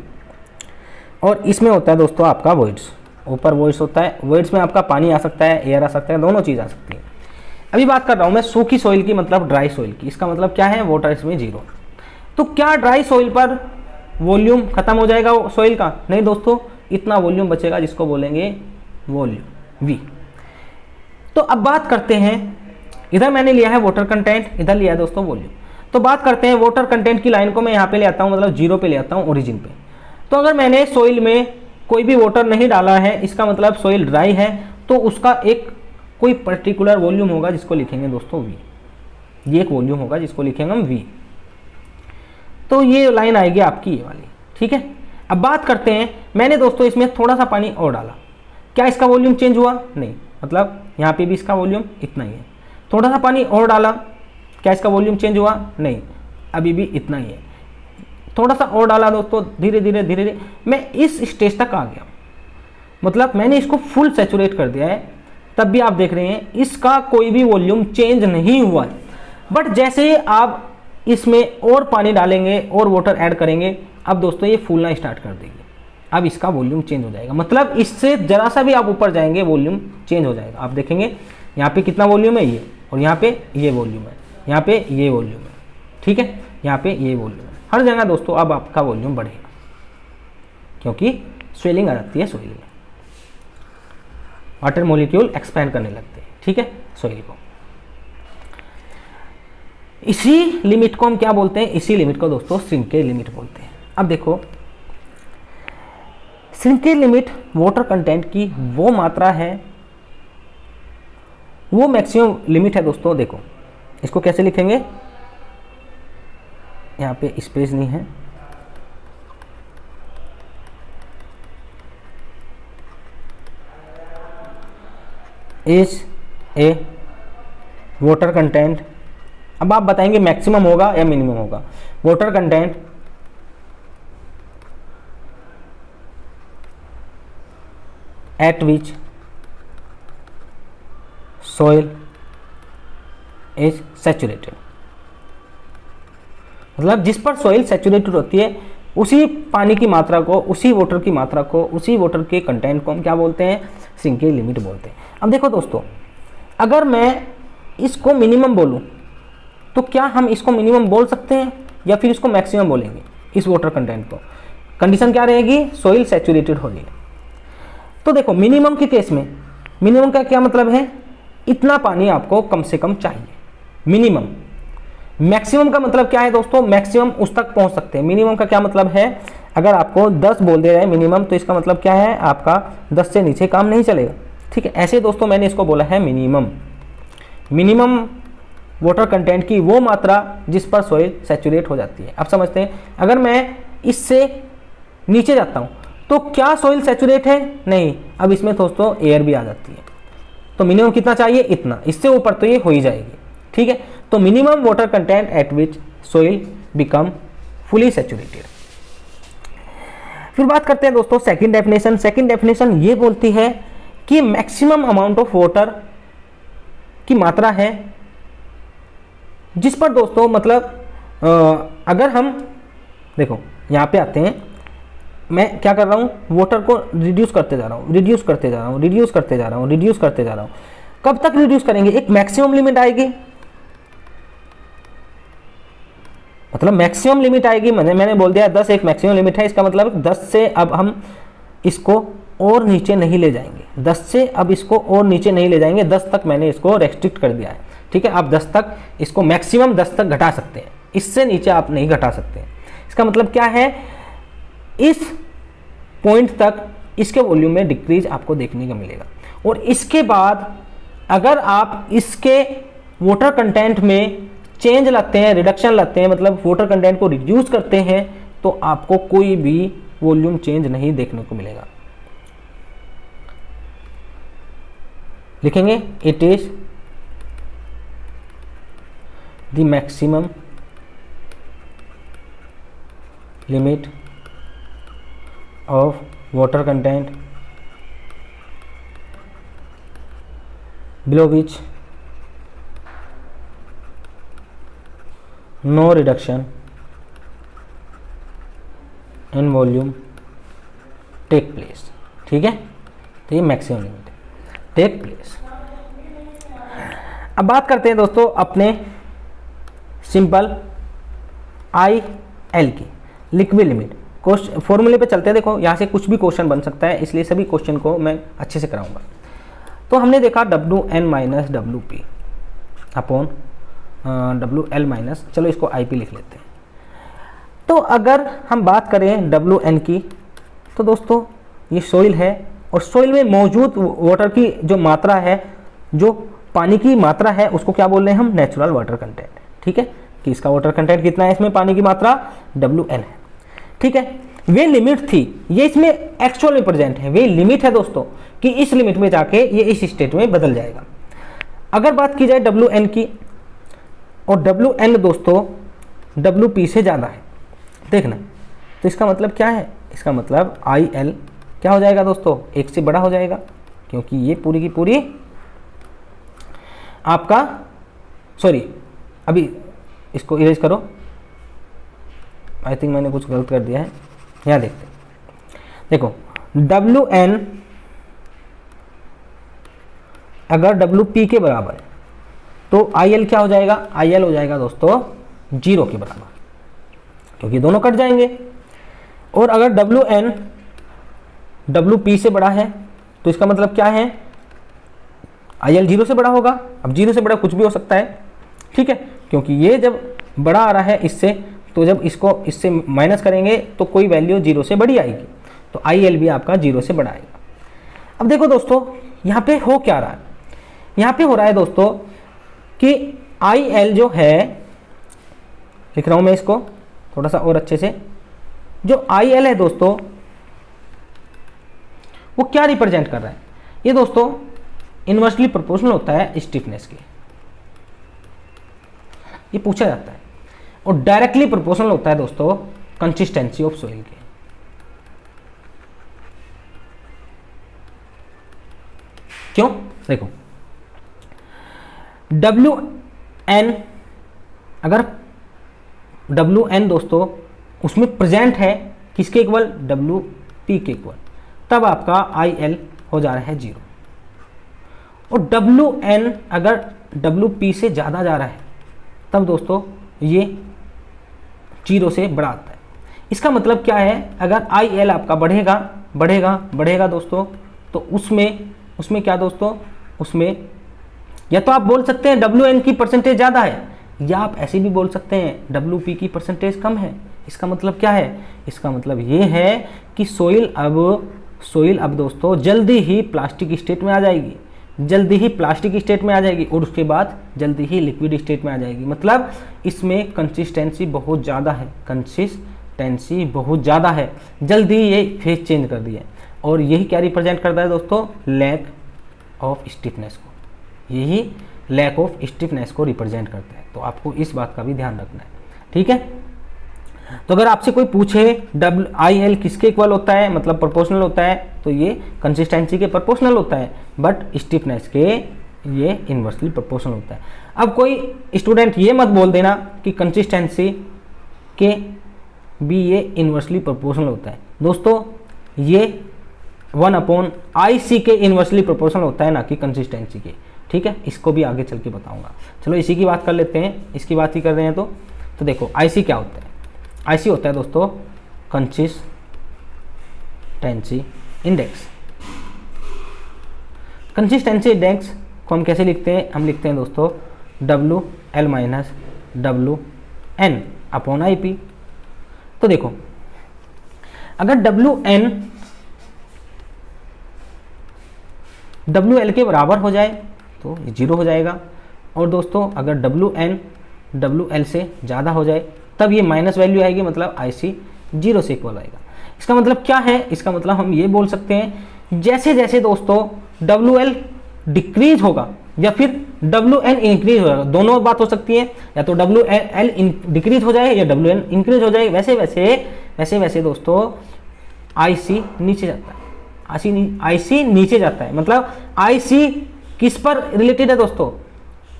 और इसमें होता है दोस्तों आपका वॉइड्स, ऊपर वॉइड्स होता है। वॉइड्स में आपका पानी आ सकता है, एयर आ सकता है, दोनों चीज़ आ सकती है। अभी बात कर रहा हूँ मैं सूखी सॉइल की, मतलब ड्राई सॉइल की। इसका मतलब क्या है, वाटर इसमें 0। तो क्या ड्राई सॉइल पर वॉल्यूम खत्म हो जाएगा सॉइल का, नहीं दोस्तों, इतना वॉल्यूम बचेगा जिसको बोलेंगे वॉल्यूम V। तो अब बात करते हैं, इधर मैंने लिया है वाटर कंटेंट, इधर लिया है दोस्तों वॉल्यूम। तो बात करते हैं वाटर कंटेंट की लाइन को मैं यहाँ पे ले आता हूँ, मतलब 0 पे ले आता हूँ ओरिजिन पे। तो अगर मैंने सोइल में कोई भी वाटर नहीं डाला है, इसका मतलब सोइल ड्राई है, तो उसका एक कोई पर्टिकुलर वॉल्यूम होगा जिसको लिखेंगे दोस्तों V। ये एक वॉल्यूम होगा जिसको लिखेंगे हम V। तो ये लाइन आएगी आपकी ये वाली, ठीक है। अब बात करते हैं, मैंने दोस्तों इसमें थोड़ा सा पानी और डाला, क्या इसका वॉल्यूम चेंज हुआ? नहीं, मतलब यहाँ पे भी इसका वॉल्यूम इतना ही है। थोड़ा सा पानी और डाला, क्या इसका वॉल्यूम चेंज हुआ? नहीं, अभी भी इतना ही है। थोड़ा सा और डाला दोस्तों, धीरे धीरे धीरे धीरे मैं इस स्टेज तक आ गया, मतलब मैंने इसको फुल सैचुरेट कर दिया है। तब भी आप देख रहे हैं इसका कोई भी वॉल्यूम चेंज नहीं हुआ है। बट जैसे ही आप इसमें और पानी डालेंगे और वाटर ऐड करेंगे, अब दोस्तों ये फूलना स्टार्ट कर देगी। अब इसका वॉल्यूम चेंज हो जाएगा, मतलब इससे जरा सा भी आप ऊपर जाएंगे वॉल्यूम चेंज हो जाएगा। आप देखेंगे यहाँ पे कितना वॉल्यूम है ये, और यहाँ पे ये वॉल्यूम है, यहाँ पे ये वॉल्यूम है, ठीक है, यहाँ पे ये वॉल्यूम है। हर जगह दोस्तों अब आपका वॉल्यूम बढ़ेगा, क्योंकि स्वेलिंग आ जाती है सोइल में, वाटर मॉलिक्यूल एक्सपैंड करने लगते हैं, ठीक है, सोइल को। इसी लिमिट को हम क्या बोलते हैं? इसी लिमिट को दोस्तों श्रिंकेज लिमिट बोलते हैं। अब देखो, श्रिंकेज लिमिट वाटर कंटेंट की वो मात्रा है, वो मैक्सिमम लिमिट है दोस्तों। देखो इसको कैसे लिखेंगे, यहाँ पे स्पेस नहीं है, इज ए वाटर कंटेंट। अब आप बताएंगे मैक्सिमम होगा या मिनिमम होगा। Water content eight which soil is saturated, मतलब जिस पर सोइल सैचुरेटेड होती है उसी पानी की मात्रा को, उसी वाटर की मात्रा को, उसी वाटर के कंटेंट को हम क्या बोलते हैं? श्रिंकेज लिमिट बोलते हैं। अब देखो दोस्तों, अगर मैं इसको मिनिमम बोलूं तो क्या हम इसको मिनिमम बोल सकते हैं या फिर इसको मैक्सिमम बोलेंगे? इस वाटर कंटेंट को कंडीशन क्या रहेगी? सोइल सैचुरेटेड हो रही है। तो देखो मिनिमम के केस में, मिनिमम का क्या मतलब है? इतना पानी आपको कम से कम चाहिए, मिनिमम। मैक्सिमम का मतलब क्या है दोस्तों? मैक्सिमम उस तक पहुंच सकते हैं। मिनिमम का क्या मतलब है? अगर आपको 10 बोल दे रहे हैं मिनिमम, तो इसका मतलब क्या है? आपका 10 से नीचे काम नहीं चलेगा, ठीक है। ऐसे दोस्तों मैंने इसको बोला है मिनिमम। मिनिमम वाटर कंटेंट की वो मात्रा जिस पर सोइल सैचुरेट हो जाती है। अब समझते हैं, अगर मैं इससे नीचे जाता हूँ तो क्या सोइल सैचुरेट है? नहीं। अब इसमें दोस्तों एयर भी आ जाती है, तो मिनिमम कितना चाहिए? इतना। इससे ऊपर तो ये हो ही जाएगी, ठीक है। तो मिनिमम वाटर कंटेंट एट विच सोइल बिकम फुली सैचुरेटेड। फिर बात करते हैं दोस्तों सेकंड डेफिनेशन। सेकंड डेफिनेशन ये बोलती है कि मैक्सिमम अमाउंट ऑफ वाटर की मात्रा है जिस पर दोस्तों, मतलब अगर हम देखो यहाँ पे आते हैं, मैं क्या कर रहा हूँ? वाटर को रिड्यूस करते जा रहा हूँ, रिड्यूस करते जा रहा हूँ, रिड्यूस करते जा रहा हूँ, रिड्यूस करते जा रहा हूँ। कब तक रिड्यूस करेंगे? एक मैक्सिमम लिमिट आएगी, मतलब मैक्सिमम लिमिट आएगी। मैंने बोल दिया 10 एक मैक्सिमम लिमिट है, इसका मतलब 10 से अब हम इसको और नीचे नहीं ले जाएंगे, 10 से अब इसको और नीचे नहीं ले जाएंगे। 10 तक मैंने इसको रेस्ट्रिक्ट कर दिया है, ठीक है। आप 10 तक इसको मैक्सिमम 10 तक घटा सकते हैं, इससे नीचे आप नहीं घटा सकते। इसका मतलब क्या है? इस पॉइंट तक इसके वॉल्यूम में डिक्रीज आपको देखने को मिलेगा, और इसके बाद अगर आप इसके वाटर कंटेंट में चेंज लाते हैं, रिडक्शन लाते हैं, मतलब वाटर कंटेंट को रिड्यूस करते हैं, तो आपको कोई भी वॉल्यूम चेंज नहीं देखने को मिलेगा। लिखेंगे it is the maximum limit of water content below which no reduction in volume take place, ठीक है। तो ये मैक्सिमम लिमिट है, टेक प्लेस। अब बात करते हैं दोस्तों अपने सिंपल IL की, लिक्विड लिमिट। फॉर्मूले पे चलते हैं। देखो यहाँ से कुछ भी क्वेश्चन बन सकता है, इसलिए सभी क्वेश्चन को मैं अच्छे से कराऊंगा। तो हमने देखा WN minus WP upon WL minus, चलो इसको IP लिख लेते हैं। तो अगर हम बात करें WN की, तो दोस्तों ये सोइल है, और सोइल में मौजूद वाटर की जो मात्रा है, जो पानी की मात्रा है, उसको क्या बोल रहे हैं हम, नेचुरल वाटर कंटेंट। ठीक है, कि इसका वाटर कंटेंट कितना है, इसमें पानी की मात्रा WN है। ठीक है, वे लिमिट थी, ये इसमें एक्चुअल में प्रेजेंट है, वे लिमिट है दोस्तों कि इस लिमिट में जाके ये इस स्टेट में बदल जाएगा। अगर बात की जाए WN की, और WN दोस्तों WP से ज़्यादा है, देखना, तो इसका मतलब क्या है, इसका मतलब IL क्या हो जाएगा दोस्तों, 1 से बड़ा हो जाएगा, क्योंकि ये पूरी की पूरी आपका, सॉरी अभी इसको इरेज करो, आई थिंक मैंने कुछ गलत कर दिया है, यहाँ देखते हैं। देखो WN अगर WP के बराबर है तो IL क्या हो जाएगा, IL हो जाएगा दोस्तों 0 के बराबर, क्योंकि दोनों कट जाएंगे। और अगर WN WP से बड़ा है तो इसका मतलब क्या है, IL 0 से बड़ा होगा। अब 0 से बड़ा कुछ भी हो सकता है, ठीक है, क्योंकि ये जब बड़ा आ रहा है इससे, तो जब इसको इससे माइनस करेंगे तो कोई वैल्यू 0 से बड़ी आएगी, तो IL भी आपका 0 से बड़ा आएगा। अब देखो दोस्तों यहाँ पे हो क्या रहा है, यहाँ पे हो रहा है दोस्तों कि IL जो है, लिख रहा हूँ मैं इसको थोड़ा सा और अच्छे से, जो IL है दोस्तों वो क्या रिप्रेजेंट कर रहा है, ये दोस्तों इनवर्सली प्रोपोर्शनल होता है स्टिफनेस के, ये पूछा जाता है, और डायरेक्टली प्रोपोर्शनल होता है दोस्तों कंसिस्टेंसी ऑफ सोइल के। क्यों, देखो WN, अगर WN दोस्तों उसमें प्रेजेंट है किसके इक्वल, WP के इक्वल, तब आपका IL हो जा रहा है 0। और WN अगर WP से ज़्यादा जा रहा है तब दोस्तों ये 0 से बड़ा आता है। इसका मतलब क्या है, अगर IL आपका बढ़ेगा बढ़ेगा बढ़ेगा दोस्तों, तो उसमें क्या दोस्तों, उसमें या तो आप बोल सकते हैं WN की परसेंटेज ज़्यादा है, या आप ऐसे भी बोल सकते हैं WP की परसेंटेज कम है। इसका मतलब क्या है, इसका मतलब ये है कि सोइल अब दोस्तों जल्दी ही प्लास्टिक स्टेट में आ जाएगी, जल्दी ही प्लास्टिक स्टेट में आ जाएगी, और उसके बाद जल्दी ही लिक्विड स्टेट में आ जाएगी। मतलब इसमें कंसिस्टेंसी बहुत ज़्यादा है, कंसिस्टेंसी बहुत ज़्यादा है, जल्दी ये फेज चेंज कर दिया है। और यही क्या रिप्रेजेंट करता है दोस्तों, लैक ऑफ स्टिफनेस को, यही लैक ऑफ स्टिफनेस को रिप्रेजेंट करता है। तो आपको इस बात का भी ध्यान रखना है, ठीक है। तो अगर आपसे कोई पूछे IL किसके इक्वल होता है, मतलब प्रोपोर्शनल होता है, तो ये कंसिस्टेंसी के प्रोपोर्शनल होता है, बट स्टिफनेस के ये इन्वर्सली प्रोपोर्शनल होता है। अब कोई स्टूडेंट ये मत बोल देना कि कंसिस्टेंसी के भी ये इन्वर्सली प्रोपोर्शनल होता है। दोस्तों ये 1/IC के इन्वर्सली प्रोपोर्शनल होता है, ना कि कंसिस्टेंसी के, ठीक है। इसको भी आगे चल के बताऊंगा। चलो इसी की बात कर लेते हैं, इसकी बात ही कर रहे हैं तो देखो IC क्या होता है। IC होता है दोस्तों कंसिस्टेंसी इंडेक्स। कंसिस्टेंसी इंडेक्स को हम कैसे लिखते हैं, हम लिखते हैं दोस्तों WL माइनस WN/IP। तो देखो अगर WL के बराबर हो जाए तो ये 0 हो जाएगा, और दोस्तों अगर WN WL से ज़्यादा हो जाए तब ये माइनस वैल्यू आएगी, मतलब IC 0 से इक्वल आएगा। इसका मतलब क्या है, इसका मतलब हम ये बोल सकते हैं जैसे जैसे दोस्तों WL डिक्रीज होगा या फिर WN इंक्रीज होगा, दोनों बात हो सकती है, या तो WL डिक्रीज हो जाए या WN इंक्रीज हो जाए, वैसे वैसे दोस्तों IC नीचे जाता है, IC नीचे जाता है। मतलब IC किस पर रिलेटेड है दोस्तों,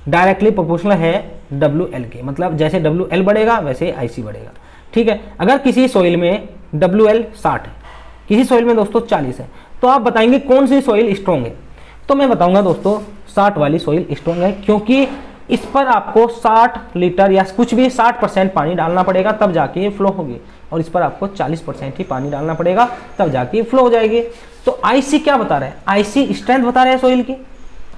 डायरेक्टली प्रोपोर्शनल है WL के, मतलब जैसे WL बढ़ेगा वैसे IC बढ़ेगा, ठीक है। अगर किसी सॉइल में WL 60 है, किसी सॉइल में दोस्तों 40 है, तो आप बताएंगे कौन सी सॉइल स्ट्रॉन्ग है, तो मैं बताऊंगा दोस्तों 60 वाली सॉइल स्ट्रॉन्ग है, क्योंकि इस पर आपको 60 लीटर या कुछ भी 60% पानी डालना पड़ेगा तब जाके ये फ्लो होगी, और इस पर आपको 40% ही पानी डालना पड़ेगा तब जाके फ्लो हो जाएगी। तो IC क्या बता रहा है, IC स्ट्रेंथ बता रहा है सॉइल की।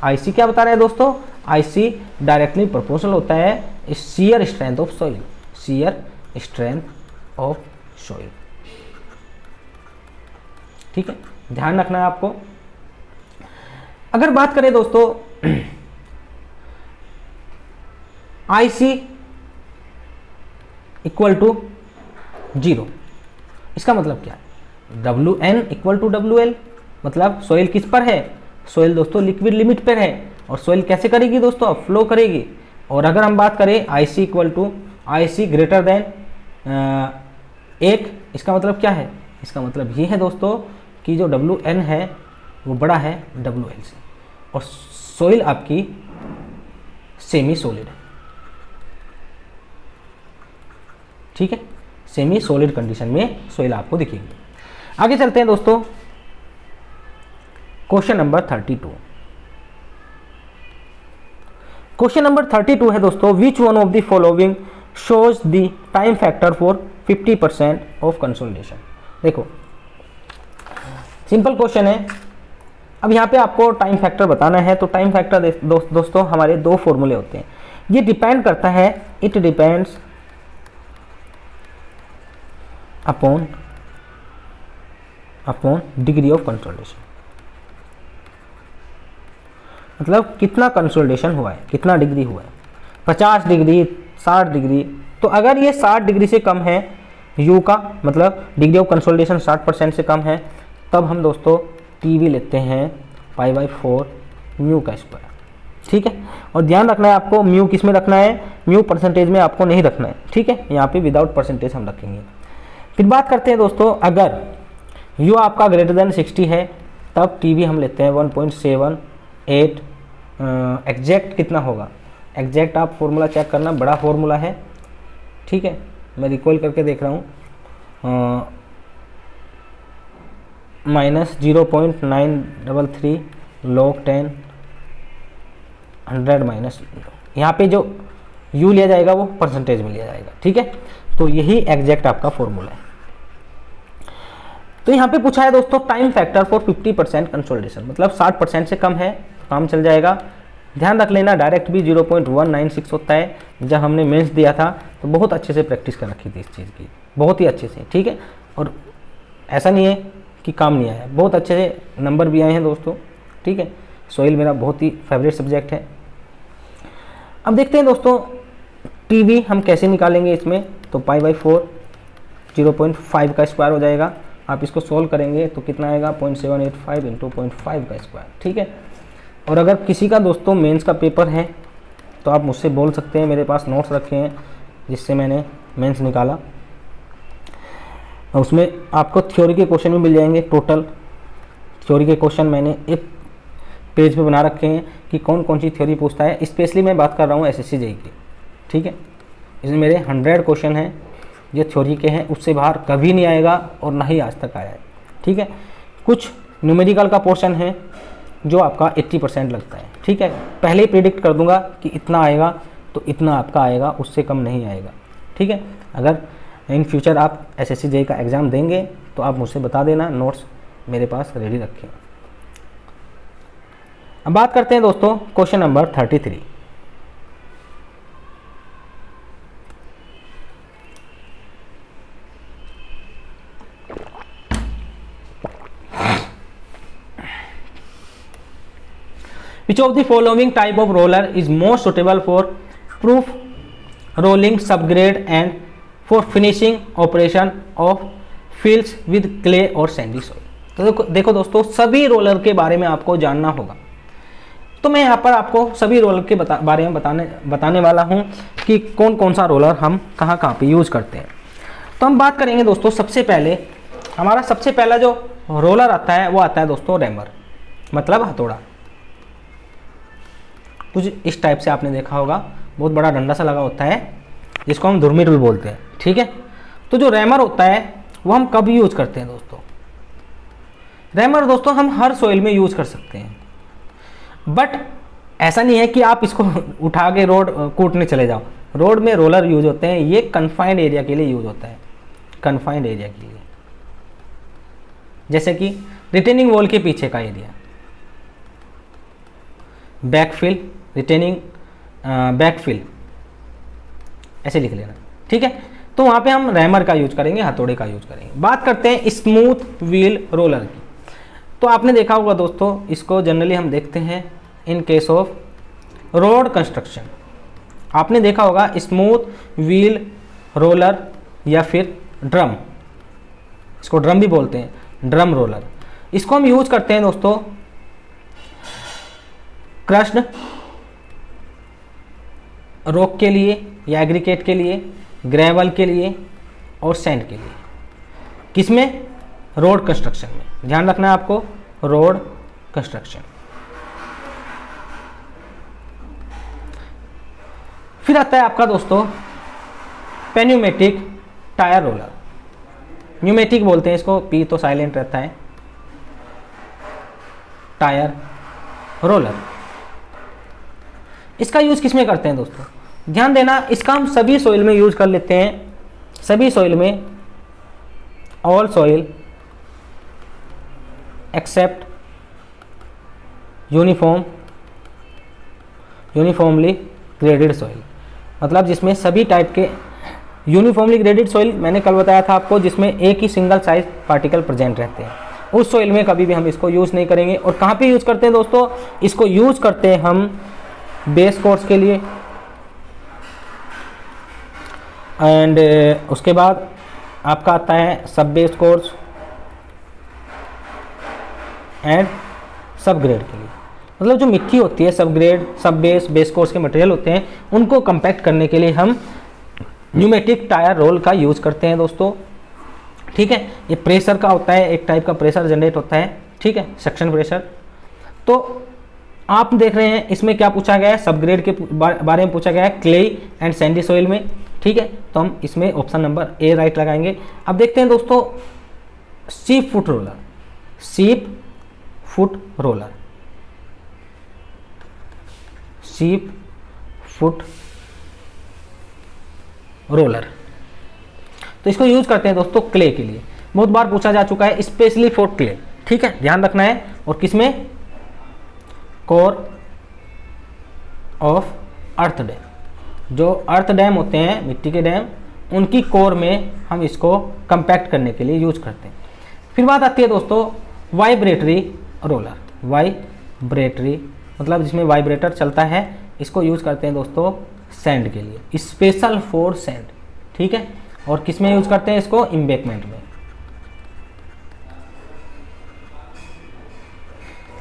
IC क्या बता रहा है दोस्तों, IC डायरेक्टली प्रोपोर्शनल होता है shear strength of soil, shear strength of soil. ठीक है, ध्यान रखना है आपको। अगर बात करें दोस्तों IC इक्वल टू 0, इसका मतलब क्या है? WN इक्वल टू WL, मतलब सोइल किस पर है? सोइल दोस्तों लिक्विड लिमिट पर है, और सोइल कैसे करेगी दोस्तों? फ्लो करेगी। और अगर हम बात करें IC equal to IC greater than 1, इसका मतलब क्या है? इसका मतलब ये है दोस्तों कि जो WN है वो बड़ा है WL से, और सोइल आपकी सेमी सॉलिड है, ठीक है, सेमी सॉलिड कंडीशन में सोइल आपको दिखेगी। आगे चलते हैं दोस्तों, क्वेश्चन नंबर 32। क्वेश्चन नंबर 32 है दोस्तों, which one of the following shows the time factor for 50% of consolidation. देखो सिंपल क्वेश्चन है। अब यहाँ पे आपको टाइम फैक्टर बताना है, तो टाइम फैक्टर दोस्तों हमारे दो फॉर्मूले होते हैं। ये डिपेंड करता है, it depends upon degree of consolidation, मतलब कितना कंसोलिडेशन हुआ है, कितना डिग्री हुआ है, 50 डिग्री, 60 डिग्री। तो अगर ये 60 डिग्री से कम है यू का, मतलब डिग्री ऑफ कंसोलिडेशन 60% से कम है, तब हम दोस्तों टीवी लेते हैं π/4 म्यू का स्क्वायर, ठीक है। और ध्यान रखना है आपको, म्यू किस में रखना है? म्यू परसेंटेज में आपको नहीं रखना है, ठीक है, यहाँ पे विदाउट परसेंटेज हम रखेंगे। फिर बात करते हैं दोस्तों, अगर यू आपका ग्रेटर देन 60 है, तब टीवी हम लेते हैं 1.78। एग्जैक्ट कितना होगा? एग्जैक्ट आप फॉर्मूला चेक करना, बड़ा फॉर्मूला है, ठीक है, मैं रिकॉल करके देख रहा हूँ, -0.933 log 10 100 माइनस, यहाँ पे जो u लिया जाएगा वो परसेंटेज में लिया जाएगा, ठीक है। तो यही एग्जैक्ट आपका फॉर्मूला है। तो यहाँ पे पूछा है दोस्तों टाइम फैक्टर फॉर 50% कंसोलिडेशन, मतलब 60% से कम है, काम चल जाएगा। ध्यान रख लेना, डायरेक्ट भी 0.196 होता है। जब हमने मेंस दिया था तो बहुत अच्छे से प्रैक्टिस कर रखी थी इस चीज़ की, बहुत ही अच्छे से, ठीक है। और ऐसा नहीं है कि काम नहीं आया, बहुत अच्छे से नंबर भी आए हैं दोस्तों, ठीक है। सोइल मेरा बहुत ही फेवरेट सब्जेक्ट है। अब देखते हैं दोस्तों टीवी हम कैसे निकालेंगे इसमें। तो π/4 0.5 का स्क्वायर हो जाएगा। आप इसको सोल्व करेंगे तो कितना आएगा? 0.785 × 0.5 का स्क्वायर, ठीक है। और अगर किसी का दोस्तों मेंस का पेपर है तो आप मुझसे बोल सकते हैं, मेरे पास नोट्स रखे हैं जिससे मैंने मेंस निकाला, उसमें आपको थ्योरी के क्वेश्चन भी मिल जाएंगे। टोटल थ्योरी के क्वेश्चन मैंने एक पेज पे बना रखे हैं कि कौन कौन सी थ्योरी पूछता है। स्पेशली मैं बात कर रहा हूँ SSC JEE की, ठीक है। इसमें मेरे 100 क्वेश्चन हैं जो थ्योरी के हैं, उससे बाहर कभी नहीं आएगा और ना ही आज तक आया है, ठीक है। कुछ न्यूमेरिकल का पोर्शन है जो आपका 80% लगता है, ठीक है। पहले ही प्रिडिक्ट कर दूंगा कि इतना आएगा तो इतना आपका आएगा, उससे कम नहीं आएगा, ठीक है। अगर इन फ्यूचर आप SSC JEE का एग्ज़ाम देंगे तो आप मुझसे बता देना, नोट्स मेरे पास रेडी रखें। अब बात करते हैं दोस्तों question number 33। Which of the following type of roller is most suitable for proof rolling, subgrade and for finishing operation of fields with clay और sandy soil? तो देखो दोस्तों, सभी रोलर के बारे में आपको जानना होगा। तो मैं यहाँ पर आपको सभी रोलर के बारे में बताने वाला हूँ कि कौन कौन सा रोलर हम कहाँ पे यूज़ करते हैं। तो हम बात करेंगे दोस्तों, सबसे पहले हमारा सबसे पहला जो रोलर आता है वो आता है दोस्तों रैमर, मतलब हथौड़ा। कुछ इस टाइप से आपने देखा होगा, बहुत बड़ा डंडा सा लगा होता है जिसको हम धुरमिट भी बोलते हैं, ठीक है। तो जो रैमर होता है वो हम कब यूज करते हैं दोस्तों? रैमर दोस्तों हम हर सोइल में यूज कर सकते हैं, बट ऐसा नहीं है कि आप इसको उठा के रोड कूटने चले जाओ। रोड में रोलर यूज होते हैं, ये कन्फाइंड एरिया के लिए यूज होता है, कन्फाइंड एरिया के लिए, जैसे कि रिटेनिंग वॉल के पीछे का एरिया, बैकफिल, रिटेनिंग बैकफिल, ऐसे लिख लेना, ठीक है। तो वहाँ पे हम रैमर का यूज करेंगे, हथौड़े का यूज करेंगे। बात करते हैं स्मूथ व्हील रोलर की। तो आपने देखा होगा दोस्तों, इसको जनरली हम देखते हैं in case of road construction. आपने देखा होगा स्मूथ व्हील रोलर या फिर ड्रम, इसको ड्रम भी बोलते हैं, ड्रम रोलर। इसको हम यूज करते हैं दोस्तों क्रश्ड रॉक के लिए या एग्रीगेट के लिए, ग्रेवल के लिए और सैंड के लिए। किसमें? रोड कंस्ट्रक्शन में। ध्यान रखना है आपको, रोड कंस्ट्रक्शन। फिर आता है आपका दोस्तों पेन्यूमेटिक टायर रोलर। न्यूमेटिक बोलते हैं इसको, पी तो साइलेंट रहता है। टायर रोलर, इसका यूज किसमें करते हैं दोस्तों? ध्यान देना, इसका हम सभी सॉइल में यूज कर लेते हैं, सभी सॉइल में, all soil except uniformly graded soil. मतलब जिसमें सभी टाइप के यूनिफॉर्मली ग्रेडेड सॉइल, मैंने कल बताया था आपको, जिसमें एक ही सिंगल साइज पार्टिकल प्रेजेंट रहते हैं, उस सॉइल में कभी भी हम इसको यूज़ नहीं करेंगे। और कहाँ पे यूज़ करते हैं दोस्तों? इसको यूज़ करते हैं हम बेस कोर्स के लिए, एंड उसके बाद आपका आता है सब बेस कोर्स एंड सब ग्रेड के लिए। मतलब जो मिट्टी होती है, सब ग्रेड, सब बेस कोर्स के मटेरियल होते हैं, उनको कंपैक्ट करने के लिए हम न्यूमेटिक टायर रोल का यूज़ करते हैं दोस्तों। ठीक है, ये प्रेशर का होता है, एक टाइप का प्रेशर जनरेट होता है, ठीक है, सक्शन प्रेशर। तो आप देख रहे हैं इसमें क्या पूछा गया है, सब ग्रेड के बारे में पूछा गया है, क्ले एंड सैंडी सॉइल में। ठीक है, तो हम इसमें ऑप्शन नंबर ए राइट लगाएंगे। अब देखते हैं दोस्तों सीप फुट रोलर, सीप फुट रोलर, सीप फुट रोलर। तो इसको यूज करते हैं दोस्तों क्ले के लिए, बहुत बार पूछा जा चुका है, स्पेशली फॉर क्ले। ठीक है, ध्यान रखना है। और किसमें? कोर ऑफ अर्थ डैम, जो अर्थ डैम होते हैं, मिट्टी के डैम, उनकी कोर में हम इसको कंपैक्ट करने के लिए यूज करते हैं। फिर बात आती है दोस्तों वाइब्रेटरी रोलर। वाइब्रेटरी मतलब जिसमें वाइब्रेटर चलता है, इसको यूज करते हैं दोस्तों सैंड के लिए, स्पेशल फॉर सैंड। ठीक है, और किस में यूज करते हैं इसको? एम्बैंकमेंट में।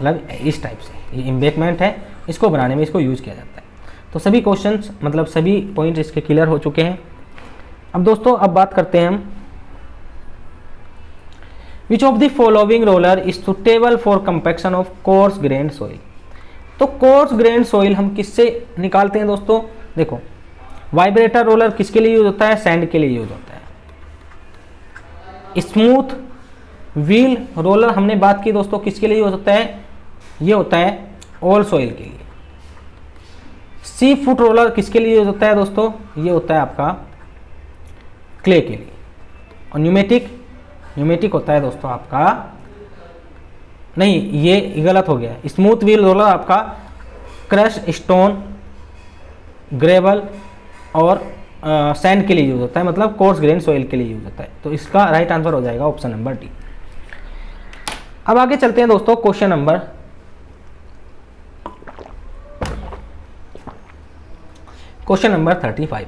मतलब इस टाइप से ये एम्बैंकमेंट है, इसको बनाने में इसको यूज किया जाता है। तो सभी क्वेश्चंस, मतलब सभी पॉइंट इसके क्लियर हो चुके हैं। अब दोस्तों अब बात करते हैं हम, which of the following roller is suitable for compaction of coarse grain soil. तो कोर्स ग्रेन सॉइल हम किससे निकालते हैं दोस्तों? देखो, वाइब्रेटर रोलर किसके लिए यूज होता है? सैंड के लिए यूज होता है। स्मूथ व्हील रोलर हमने बात की दोस्तों, किसके लिए यूज होता है? ये होता है ऑल सॉइल के लिए। सी फुट रोलर किसके लिए यूज होता है दोस्तों? ये होता है आपका क्ले के लिए। और न्यूमेटिक होता है दोस्तों आपका, नहीं ये गलत हो गया, स्मूथ व्हील रोलर आपका क्रश स्टोन, ग्रेवल और सैंड के लिए यूज होता है, मतलब कोर्स ग्रेन सॉइल के लिए यूज होता है। तो इसका राइट आंसर हो जाएगा ऑप्शन नंबर डी। अब आगे चलते हैं दोस्तों question number 35।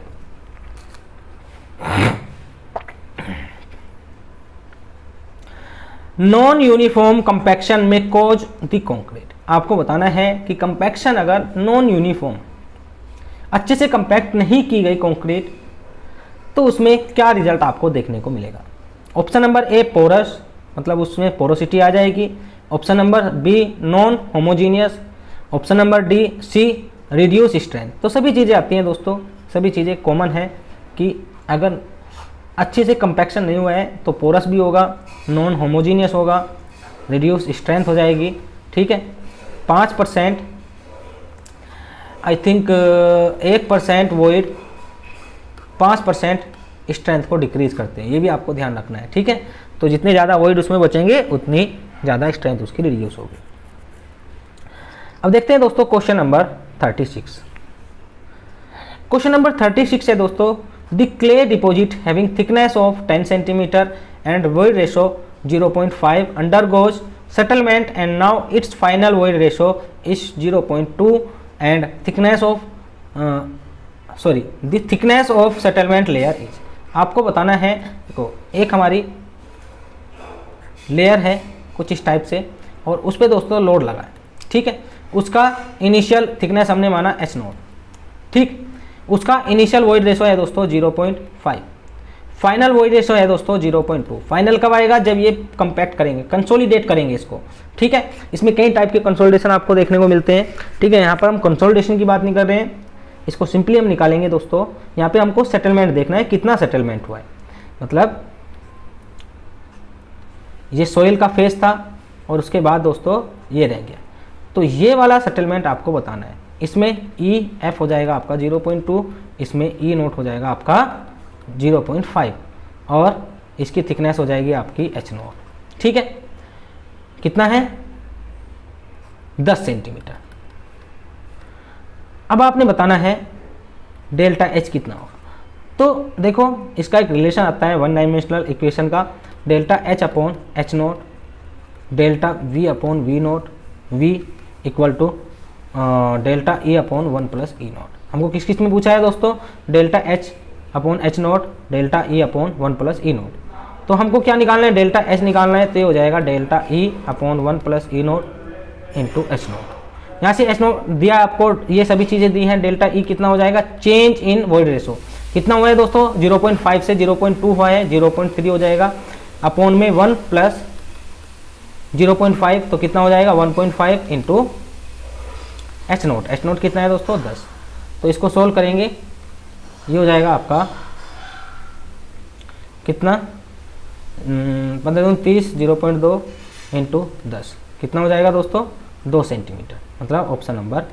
Non uniform compaction में कॉज द कंक्रीट। आपको बताना है कि कंपैक्शन अगर नॉन यूनिफॉर्म, अच्छे से कंपैक्ट नहीं की गई कंक्रीट, तो उसमें क्या रिजल्ट आपको देखने को मिलेगा। ऑप्शन नंबर ए पोरस, मतलब उसमें पोरोसिटी आ जाएगी। Option number B non homogeneous. Option number D C reduce strength. तो सभी चीज़ें आती हैं दोस्तों, सभी चीज़ें कॉमन है कि अगर अच्छे से कंपैक्शन नहीं हुआ है तो पोरस भी होगा, नॉन होमोजीनियस होगा, रिड्यूस स्ट्रेंथ हो जाएगी। ठीक है, 5% आई थिंक 1% वॉइड 5% स्ट्रेंथ को डिक्रीज करते हैं, ये भी आपको ध्यान रखना है। ठीक है, तो जितने ज़्यादा वॉइड उसमें बचेंगे उतनी ज़्यादा स्ट्रेंथ उसकी रिड्यूस होगी। अब देखते हैं दोस्तों क्वेश्चन नंबर 36। क्वेश्चन नंबर 36 है दोस्तों, the clay deposit having thickness of 10 centimetre and void ratio 0.5 undergoes settlement and now its final void ratio is 0.2 and thickness of the thickness of settlement layer is, आपको बताना है। देखो एक हमारी layer है कुछ इस टाइप से और उस पर दोस्तों लोड लगा है, ठीक है। उसका इनिशियल थिकनेस हमने माना H0, ठीक। उसका इनिशियल वॉइड रेशो है दोस्तों 0.5, फाइनल वॉइड रेशो है दोस्तों 0.2। फाइनल कब आएगा? जब ये कंपैक्ट करेंगे, कंसोलिडेट करेंगे इसको, ठीक है। इसमें कई टाइप के कंसोलिडेशन आपको देखने को मिलते हैं, ठीक है। यहाँ पर हम कंसोलिडेशन की बात नहीं कर रहे हैं, इसको सिंपली हम निकालेंगे दोस्तों। यहाँ पे हमको सेटलमेंट देखना है, कितना सेटलमेंट हुआ है, मतलब ये सोइल का फेज था और उसके बाद दोस्तों ये रह गया, तो ये वाला सेटलमेंट आपको बताना है। इसमें ई एफ हो जाएगा आपका 0.2, इसमें ई नोट हो जाएगा आपका 0.5 और इसकी थिकनेस हो जाएगी आपकी H0, ठीक है। कितना है? 10 सेंटीमीटर। अब आपने बताना है डेल्टा H कितना होगा। तो देखो इसका एक रिलेशन आता है वन डायमेंशनल इक्वेशन का, delta H upon H0 delta V upon V0 V equal to delta E upon 1 plus E naught. हमको किस किस में पूछा है दोस्तों? Delta H upon H0 delta E upon 1 plus E naught. तो हमको क्या निकालना है? डेल्टा H निकालना है, तो ये हो जाएगा delta E upon 1 plus E note into H0। यहाँ से H0 दिया आपको, ये सभी चीज़ें दी हैं। डेल्टा E कितना हो जाएगा? चेंज इन वॉइड रेशो कितना हुआ है दोस्तों? 0.5 से 0.2 हुआ है, 0.3 हो जाएगा अपॉन में 1 प्लस 0.5, तो कितना हो जाएगा? 1.5 इंटू H0। H0 कितना है दोस्तों? 10। तो इसको सोल्व करेंगे, ये हो जाएगा आपका कितना? 15 30, 0.2 इंटू 10 कितना हो जाएगा दोस्तों? 2 सेंटीमीटर। मतलब ऑप्शन नंबर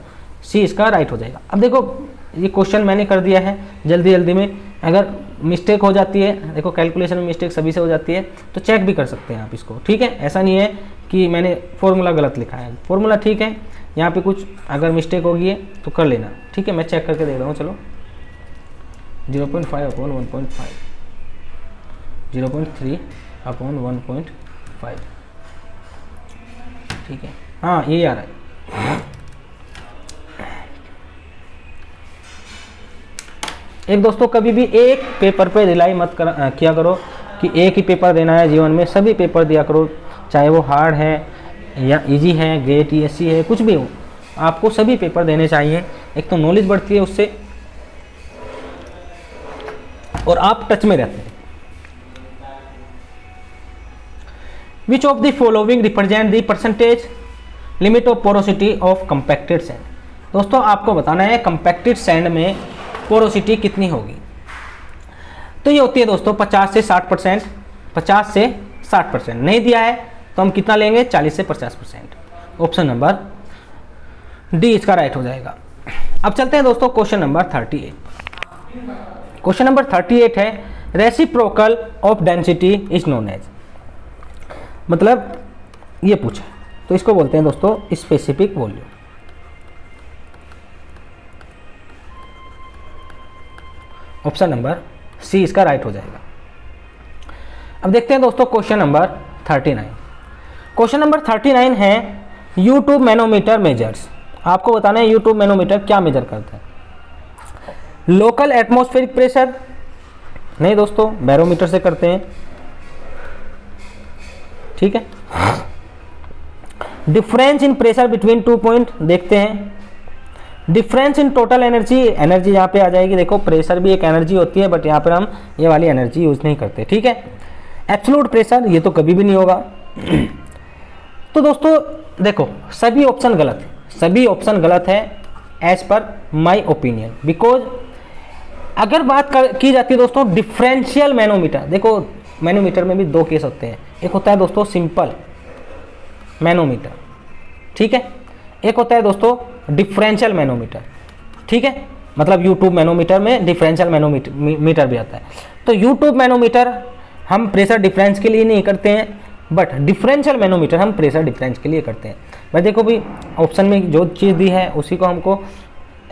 सी इसका राइट हो जाएगा। अब देखो ये क्वेश्चन मैंने कर दिया है जल्दी जल्दी में, अगर मिस्टेक हो जाती है, देखो कैलकुलेशन में मिस्टेक सभी से हो जाती है, तो चेक भी कर सकते हैं आप इसको, ठीक है। ऐसा नहीं है कि मैंने फॉर्मूला गलत लिखा है, फॉर्मूला ठीक है, यहाँ पे कुछ अगर मिस्टेक होगी है तो कर लेना, ठीक है। मैं चेक करके देख रहा हूँ, चलो 0.5 अपॉन 1.5, 0.3 अपॉन 1.5, ठीक है। हाँ यही आ रहा है। एक दोस्तों कभी भी एक पेपर पे रिलाई मत किया करो कि एक ही पेपर देना है जीवन में, सभी पेपर दिया करो, चाहे वो हार्ड है या इजी है, गेट TSC है, कुछ भी हो, आपको सभी पेपर देने चाहिए। एक तो नॉलेज बढ़ती है उससे और आप टच में रहते हैं। Which of the following represent the percentage limit of porosity of compacted sand. दोस्तों आपको बताना है कंपैक्टेड सैंड में पोरोसिटी कितनी होगी। तो ये होती है दोस्तों 50 से 60%, 50 से 60%। नहीं दिया है तो हम कितना लेंगे? 40 से 50%। ऑप्शन नंबर डी इसका राइट हो जाएगा। अब चलते हैं दोस्तों क्वेश्चन नंबर 38। क्वेश्चन नंबर 38 है reciprocal of density is known as, मतलब ये पूछा, तो इसको बोलते हैं दोस्तों specific volume. Option number C इसका राइट हो जाएगा। अब देखते हैं दोस्तों क्वेश्चन नंबर 39। क्वेश्चन नंबर 39 है यूट्यूब मैनोमीटर मेजर्स। आपको बताना है यूट्यूब मैनोमीटर क्या मेजर करता है? लोकल एटमॉस्फेरिक प्रेशर नहीं दोस्तों, बैरोमीटर से करते हैं, ठीक है। Difference in pressure between 2 point देखते हैं। Difference in total energy, energy यहाँ पे आ जाएगी। देखो प्रेशर भी एक एनर्जी होती है, बट यहाँ पर हम ये वाली एनर्जी यूज नहीं करते, ठीक है। एब्सोल्यूट प्रेशर ये तो कभी भी नहीं होगा। तो दोस्तों देखो सभी ऑप्शन गलत है, सभी ऑप्शन गलत है as per my opinion, because अगर बात की जाती है दोस्तों डिफरेंशियल मैनोमीटर, देखो मैनोमीटर में भी दो केस होते हैं, एक होता है दोस्तों सिंपल मैनोमीटर, ठीक है, एक होता है दोस्तों डिफरेंशियल मैनोमीटर, ठीक है। मतलब यूट्यूब मैनोमीटर में डिफरेंशियल मैनोमीटर भी आता है। तो यूट्यूब मैनोमीटर हम प्रेशर डिफरेंस के लिए नहीं करते हैं, बट डिफरेंशियल मैनोमीटर हम प्रेशर डिफरेंस के लिए करते हैं। भाई देखो भी ऑप्शन में जो चीज़ दी है उसी को हमको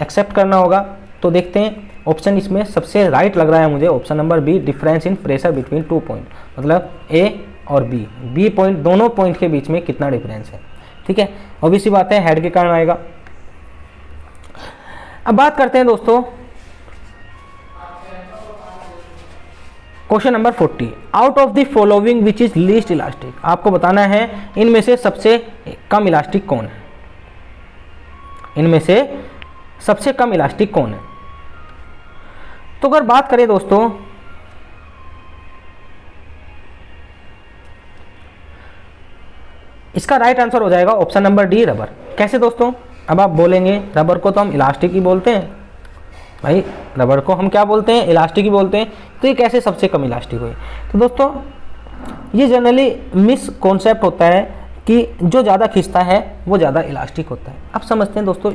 एक्सेप्ट करना होगा। तो देखते हैं ऑप्शन इसमें सबसे राइट लग रहा है मुझे, option number B difference in pressure between 2 point, मतलब ए और बी पॉइंट, दोनों पॉइंट के बीच में कितना डिफरेंस है, ठीक है। ऑब्वियसली बात है हेड के कारण आएगा। अब बात करते हैं दोस्तों question number 40, out of the following which is least elastic. आपको बताना है इनमें से सबसे कम इलास्टिक कौन है, इनमें से सबसे कम इलास्टिक कौन है। तो अगर बात करें दोस्तों इसका राइट आंसर हो जाएगा ऑप्शन नंबर डी, रबर। कैसे दोस्तों, अब आप बोलेंगे रबर को तो हम इलास्टिक ही बोलते हैं, भाई रबर को हम क्या बोलते हैं, इलास्टिक ही बोलते हैं, तो ये कैसे सबसे कम इलास्टिक हुए। तो दोस्तों ये जनरली मिस कॉन्सेप्ट होता है कि जो ज़्यादा खींचता है वो ज़्यादा इलास्टिक होता है। अब समझते हैं दोस्तों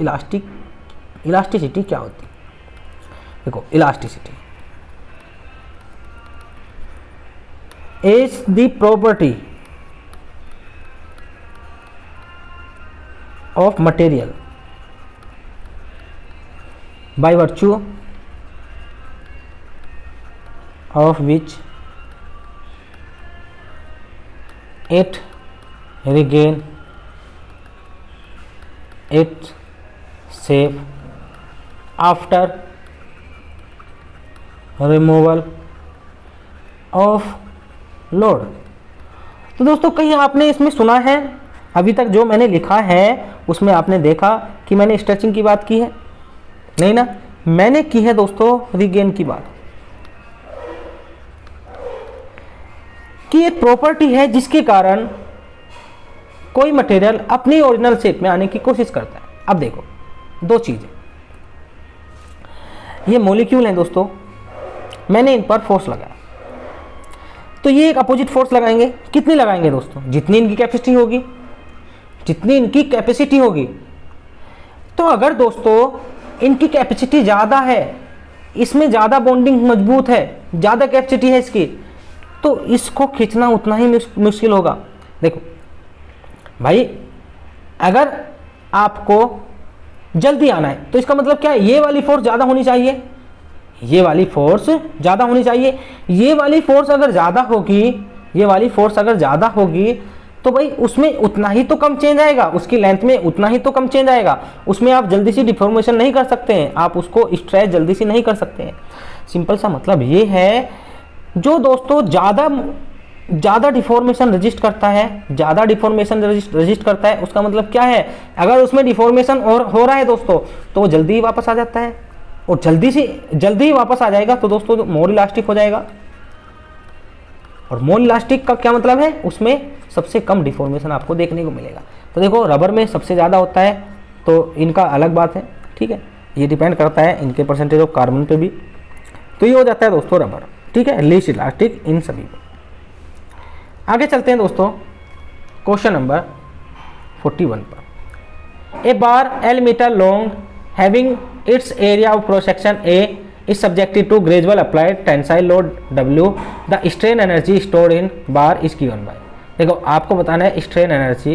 इलास्टिसिटी क्या होती है। देखो elasticity is the property of material by virtue of which it regain its shape after removal of load। तो दोस्तों कहीं आपने इसमें सुना है, अभी तक जो मैंने लिखा है उसमें आपने देखा कि मैंने स्ट्रेचिंग की बात की है? नहीं ना, मैंने की है दोस्तों रिगेन की बात, कि एक प्रॉपर्टी है जिसके कारण कोई मटेरियल अपनी ओरिजिनल शेप में आने की कोशिश करता है। अब देखो दो चीजें, ये मॉलिक्यूल हैं दोस्तों, मैंने इन पर फोर्स लगाया, तो ये एक अपोजिट फोर्स लगाएंगे। कितनी लगाएंगे दोस्तों? जितनी इनकी कैपेसिटी होगी, जितनी इनकी कैपेसिटी होगी। तो अगर दोस्तों इनकी कैपेसिटी ज़्यादा है, इसमें ज़्यादा बॉन्डिंग मजबूत है, ज़्यादा कैपेसिटी है इसकी, तो इसको खींचना उतना ही मुश्किल होगा। देखो भाई, अगर आपको जल्दी आना है तो इसका मतलब क्या है, ये वाली फोर्स ज़्यादा होनी चाहिए, ये वाली फोर्स ज़्यादा होनी चाहिए। ये वाली फोर्स अगर ज़्यादा होगी, ये वाली फोर्स अगर ज़्यादा होगी तो भाई उसमें उतना ही तो कम चेंज आएगा, उसकी लेंथ में उतना ही तो कम चेंज आएगा। उसमें आप जल्दी से डिफॉर्मेशन नहीं कर सकते हैं, आप उसको स्ट्रेच जल्दी से नहीं कर सकते हैं। सिंपल सा मतलब ये है, जो दोस्तों ज़्यादा डिफॉर्मेशन रजिस्ट करता है, ज़्यादा डिफॉर्मेशन रजिस्ट करता है, उसका मतलब क्या है, अगर उसमें डिफॉर्मेशन और हो रहा है दोस्तों तो वो जल्दी ही वापस आ जाता है, और जल्दी ही वापस आ जाएगा तो दोस्तों मोर इलास्टिक हो जाएगा। और मोर इलास्टिक का क्या मतलब है, उसमें सबसे कम डिफॉर्मेशन आपको देखने को मिलेगा। तो देखो रबर में सबसे ज़्यादा होता है, तो इनका अलग बात है, ठीक है, ये डिपेंड करता है इनके परसेंटेज ऑफ कार्बन पे भी। तो ये हो जाता है दोस्तों रबर, ठीक है, लीस्ट इलास्टिक इन सभी में। आगे चलते हैं दोस्तों क्वेश्चन नंबर 41 पर। A bar L metre long having its area of cross section A is subjected to gradual applied tensile load W, the strain energy stored in bar is given by। देखो आपको बताना है strain energy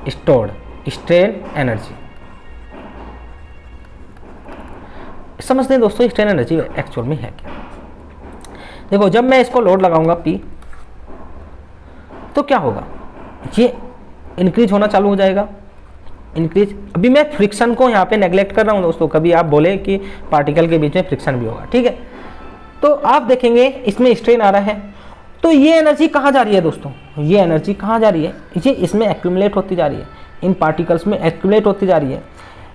stored, strain energy समझते हैं दोस्तों strain energy actual में है क्या। देखो जब मैं इसको लोड लगाऊंगा P तो क्या होगा, ये इंक्रीज होना चालू हो जाएगा, इंक्रीज। अभी मैं फ्रिक्शन को यहाँ पे नेग्लेक्ट कर रहा हूँ दोस्तों, कभी आप बोले कि पार्टिकल के बीच में फ्रिक्शन भी होगा, ठीक है। तो आप देखेंगे इसमें स्ट्रेन आ रहा है, तो ये एनर्जी कहाँ जा रही है दोस्तों, ये एनर्जी कहाँ जा रही है, ये इसमें एक्यूमुलेट होती जा रही है, इन पार्टिकल्स में एक्यूमुलेट होती जा रही है,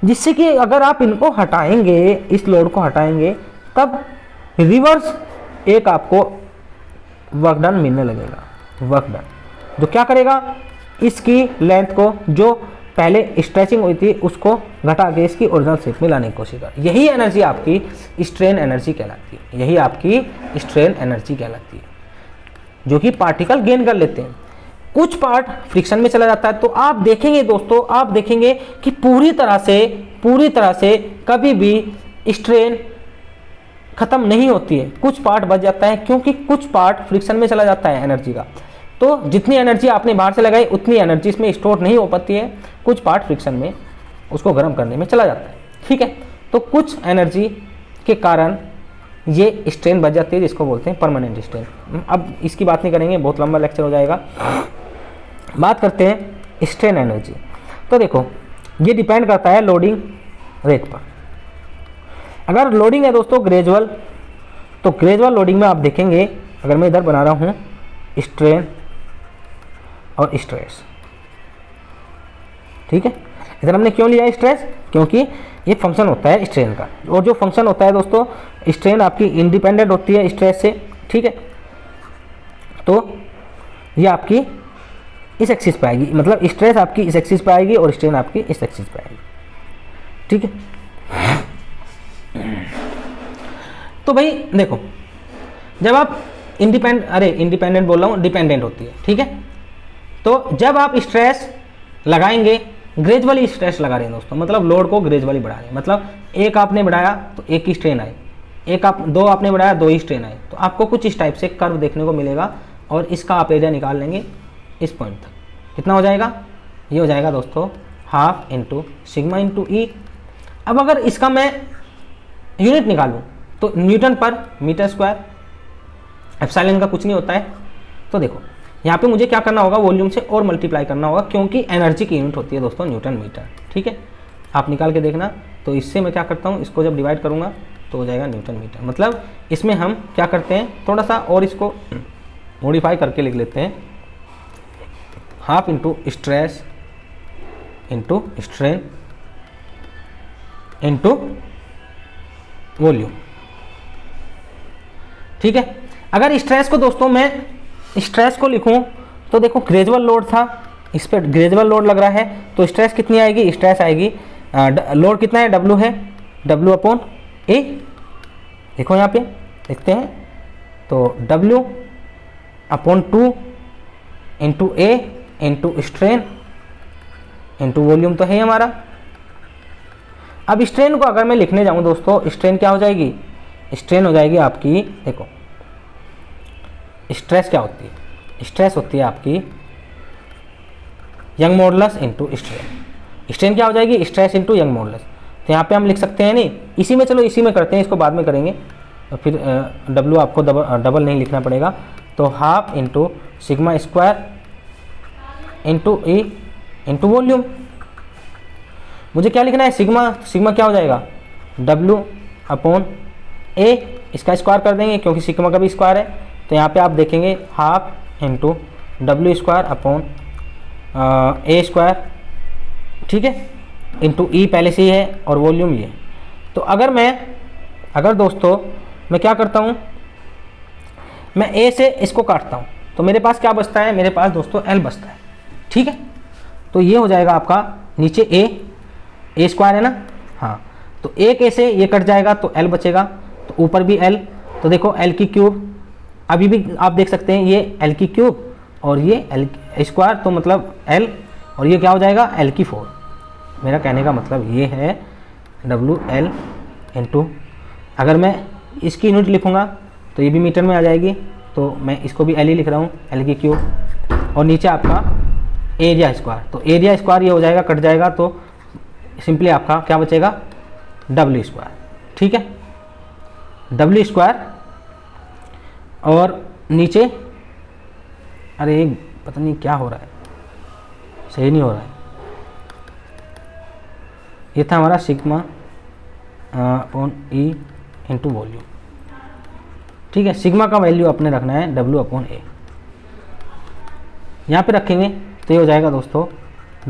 जिससे कि अगर आप इनको हटाएंगे, इस लोड को हटाएंगे, तब रिवर्स एक आपको वर्क डन मिलने लगेगा, वर्क डन, जो क्या करेगा, इसकी लेंथ को जो पहले स्ट्रेचिंग हुई थी उसको घटा के इसकी ओरिजिनल शेप में लाने की कोशिश कर। यही एनर्जी आपकी स्ट्रेन एनर्जी कहलाती है, यही आपकी स्ट्रेन एनर्जी कहलाती है, जो कि पार्टिकल गेन कर लेते हैं। कुछ पार्ट फ्रिक्शन में चला जाता है, तो आप देखेंगे दोस्तों, आप देखेंगे कि पूरी तरह से कभी भी स्ट्रेन खत्म नहीं होती है, कुछ पार्ट बच जाता है, क्योंकि कुछ पार्ट फ्रिक्शन में चला जाता है एनर्जी का। तो जितनी एनर्जी आपने बाहर से लगाई उतनी एनर्जी इसमें स्टोर नहीं हो पाती है, कुछ पार्ट फ्रिक्शन में उसको गर्म करने में चला जाता है, ठीक है। तो कुछ एनर्जी के कारण ये स्ट्रेन बच जाती है, जिसको बोलते हैं परमानेंट स्ट्रेन। अब इसकी बात नहीं करेंगे, बहुत लंबा लेक्चर हो जाएगा। बात करते हैं स्ट्रेन एनर्जी। तो देखो ये डिपेंड करता है लोडिंग रेट पर। अगर लोडिंग है दोस्तों ग्रेजुअल, तो ग्रेजुअल लोडिंग में आप देखेंगे, अगर मैं इधर बना रहा हूँ स्ट्रेन और स्ट्रेस, ठीक है। इधर हमने क्यों लिया है स्ट्रेस, क्योंकि ये फंक्शन होता है स्ट्रेन का, और जो फंक्शन होता है दोस्तों स्ट्रेन आपकी इंडिपेंडेंट होती है स्ट्रेस से, ठीक है। तो ये आपकी इस एक्सिस पे आएगी, मतलब स्ट्रेस आपकी इस एक्सिस पे आएगी और स्ट्रेन आपकी इस एक्सिस पे आएगी, ठीक है। तो भाई देखो, जब आप इंडिपेंडेंट बोल रहा हूँ, डिपेंडेंट होती है, ठीक है। तो जब आप स्ट्रेस लगाएंगे, ग्रेजुअली स्ट्रेस लगा रहे हैं दोस्तों, मतलब लोड को ग्रेजुअली बढ़ा रहे हैं, मतलब एक आपने बढ़ाया तो एक ही स्ट्रेन आई, दो आपने बढ़ाया दो ही स्ट्रेन आई, तो आपको कुछ इस टाइप से कर्व देखने को मिलेगा, और इसका आप एरिया निकाल लेंगे इस पॉइंट तक। कितना हो जाएगा, ये हो जाएगा दोस्तों हाफ इंटू सिग्मा इंटू ई। अब अगर इसका मैं यूनिट निकालूं तो न्यूटन पर मीटर स्क्वायर, एप्सिलॉन का कुछ नहीं होता है। तो देखो यहाँ पे मुझे क्या करना होगा, वॉल्यूम से और मल्टीप्लाई करना होगा, क्योंकि एनर्जी की यूनिट होती है दोस्तों न्यूटन मीटर, ठीक है। आप निकाल के देखना। तो इससे मैं क्या करता हूँ, इसको जब डिवाइड करूँगा तो हो जाएगा न्यूटन मीटर। मतलब इसमें हम क्या करते हैं, थोड़ा सा और इसको मॉडिफाई करके लिख लेते हैं, half into stress into strain into volume, ठीक है। अगर स्ट्रेस को दोस्तों मैं स्ट्रेस को लिखूं तो देखो ग्रेजुअल लोड था, इस पर ग्रेजुअल लोड लग रहा है, तो स्ट्रेस कितनी आएगी, स्ट्रेस आएगी, लोड कितना है, W है, W अपॉन A। देखो यहाँ पे देखते हैं, तो W upon 2 into A into strain into volume तो है हमारा। अब स्ट्रेन को अगर मैं लिखने जाऊँ दोस्तों, स्ट्रेन क्या हो जाएगी, स्ट्रेन हो जाएगी आपकी, देखो स्ट्रेस क्या होती है, स्ट्रेस होती है आपकी young modulus into strain. Strain क्या हो जाएगी, स्ट्रेस इंटू यंग मॉडुलस। तो यहाँ पे हम लिख सकते हैं नहीं, इसी में, चलो इसी में करते हैं, इसको बाद में करेंगे, तो फिर W आपको डबल नहीं लिखना पड़ेगा। तो half into sigma square into E into volume. मुझे क्या लिखना है, सिग्मा क्या हो जाएगा, W अपॉन A, इसका स्क्वायर कर देंगे क्योंकि सिग्मा का भी स्क्वायर है। तो यहाँ पे आप देखेंगे half into W square upon A square, ठीक है, इंटू ई पहले से ही है और वॉल्यूम ये। तो अगर दोस्तों मैं क्या करता हूँ, मैं A से इसको काटता हूँ तो मेरे पास क्या बचता है, मेरे पास दोस्तों L बचता है, ठीक है। तो ये हो जाएगा आपका नीचे A स्क्वायर है ना, हाँ, तो एक A से ये कट जाएगा तो L बचेगा, तो ऊपर भी L, तो देखो L की क्यूब, अभी भी आप देख सकते हैं ये L की क्यूब और ये L स्क्वायर, तो मतलब L, और ये क्या हो जाएगा L की 4। मेरा कहने का मतलब ये है WL इंटू, अगर मैं इसकी यूनिट लिखूँगा तो ये भी मीटर में आ जाएगी, तो मैं इसको भी L ही लिख रहा हूँ, L की क्यूब, और नीचे आपका एरिया स्क्वायर, तो एरिया स्क्वायर ये हो जाएगा, कट जाएगा, तो सिंपली आपका क्या बचेगा, W स्क्वायर, ठीक है, W स्क्वायर, और नीचे, अरे पता नहीं क्या हो रहा है, सही नहीं हो रहा है, ये था हमारा sigma upon E into volume, ठीक है। सिग्मा का वैल्यू अपने रखना है W अपॉन ए, यहाँ पे रखेंगे तो ये हो जाएगा दोस्तों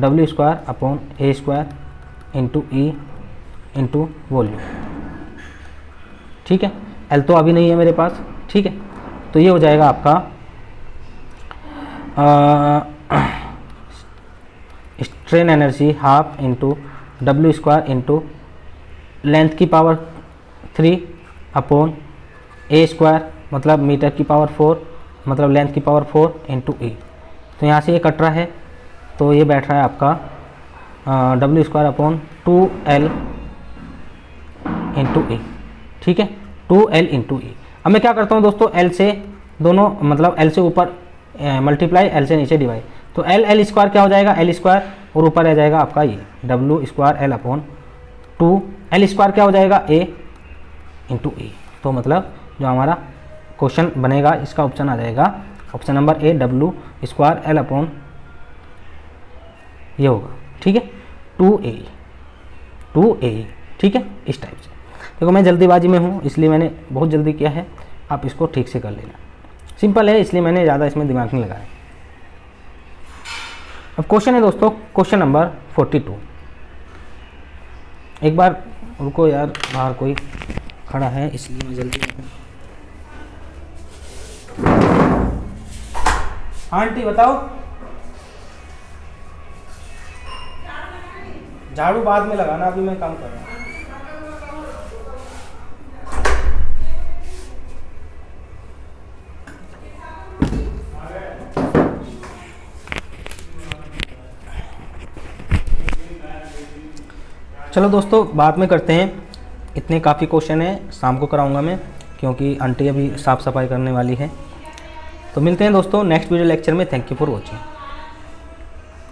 W square upon A square into E into volume, ठीक है। L तो अभी नहीं है मेरे पास, ठीक है। तो ये हो जाएगा आपका strain energy half into W square into length की पावर 3 अपॉन A स्क्वायर, मतलब मीटर की पावर 4, मतलब लेंथ की पावर 4 इंटू ई। तो यहाँ से ये कट रहा है, तो ये बैठ रहा है आपका W square upon 2L into E, ठीक है, 2L इंटू ई। अब मैं क्या करता हूँ दोस्तों, L से दोनों, मतलब L से ऊपर मल्टीप्लाई, L से नीचे डिवाइड, तो L स्क्वायर क्या हो जाएगा, L स्क्वायर, और ऊपर आ जाएगा आपका ये W square L upon 2, L square क्या हो जाएगा A इंटू ई। तो मतलब जो हमारा क्वेश्चन बनेगा इसका ऑप्शन आ जाएगा option number A W² L upon ये होगा, ठीक है 2A, ठीक है, इस टाइप से। देखो मैं जल्दीबाजी में हूँ इसलिए मैंने बहुत जल्दी किया है, आप इसको ठीक से कर लेना, सिंपल है इसलिए मैंने ज़्यादा इसमें दिमाग नहीं लगाया। अब क्वेश्चन है दोस्तों क्वेश्चन नंबर 42। एक बार रुको यार, बाहर कोई खड़ा है इसलिए मैं जल्दी में हूँ। आंटी बताओ, झाड़ू बाद में लगाना, अभी मैं काम कर रहा हूँ। चलो दोस्तों बाद में करते हैं, इतने काफ़ी क्वेश्चन हैं, शाम को कराऊंगा मैं क्योंकि आंटी अभी साफ़ सफाई करने वाली है। तो मिलते हैं दोस्तों नेक्स्ट वीडियो लेक्चर में। Thank you for watching.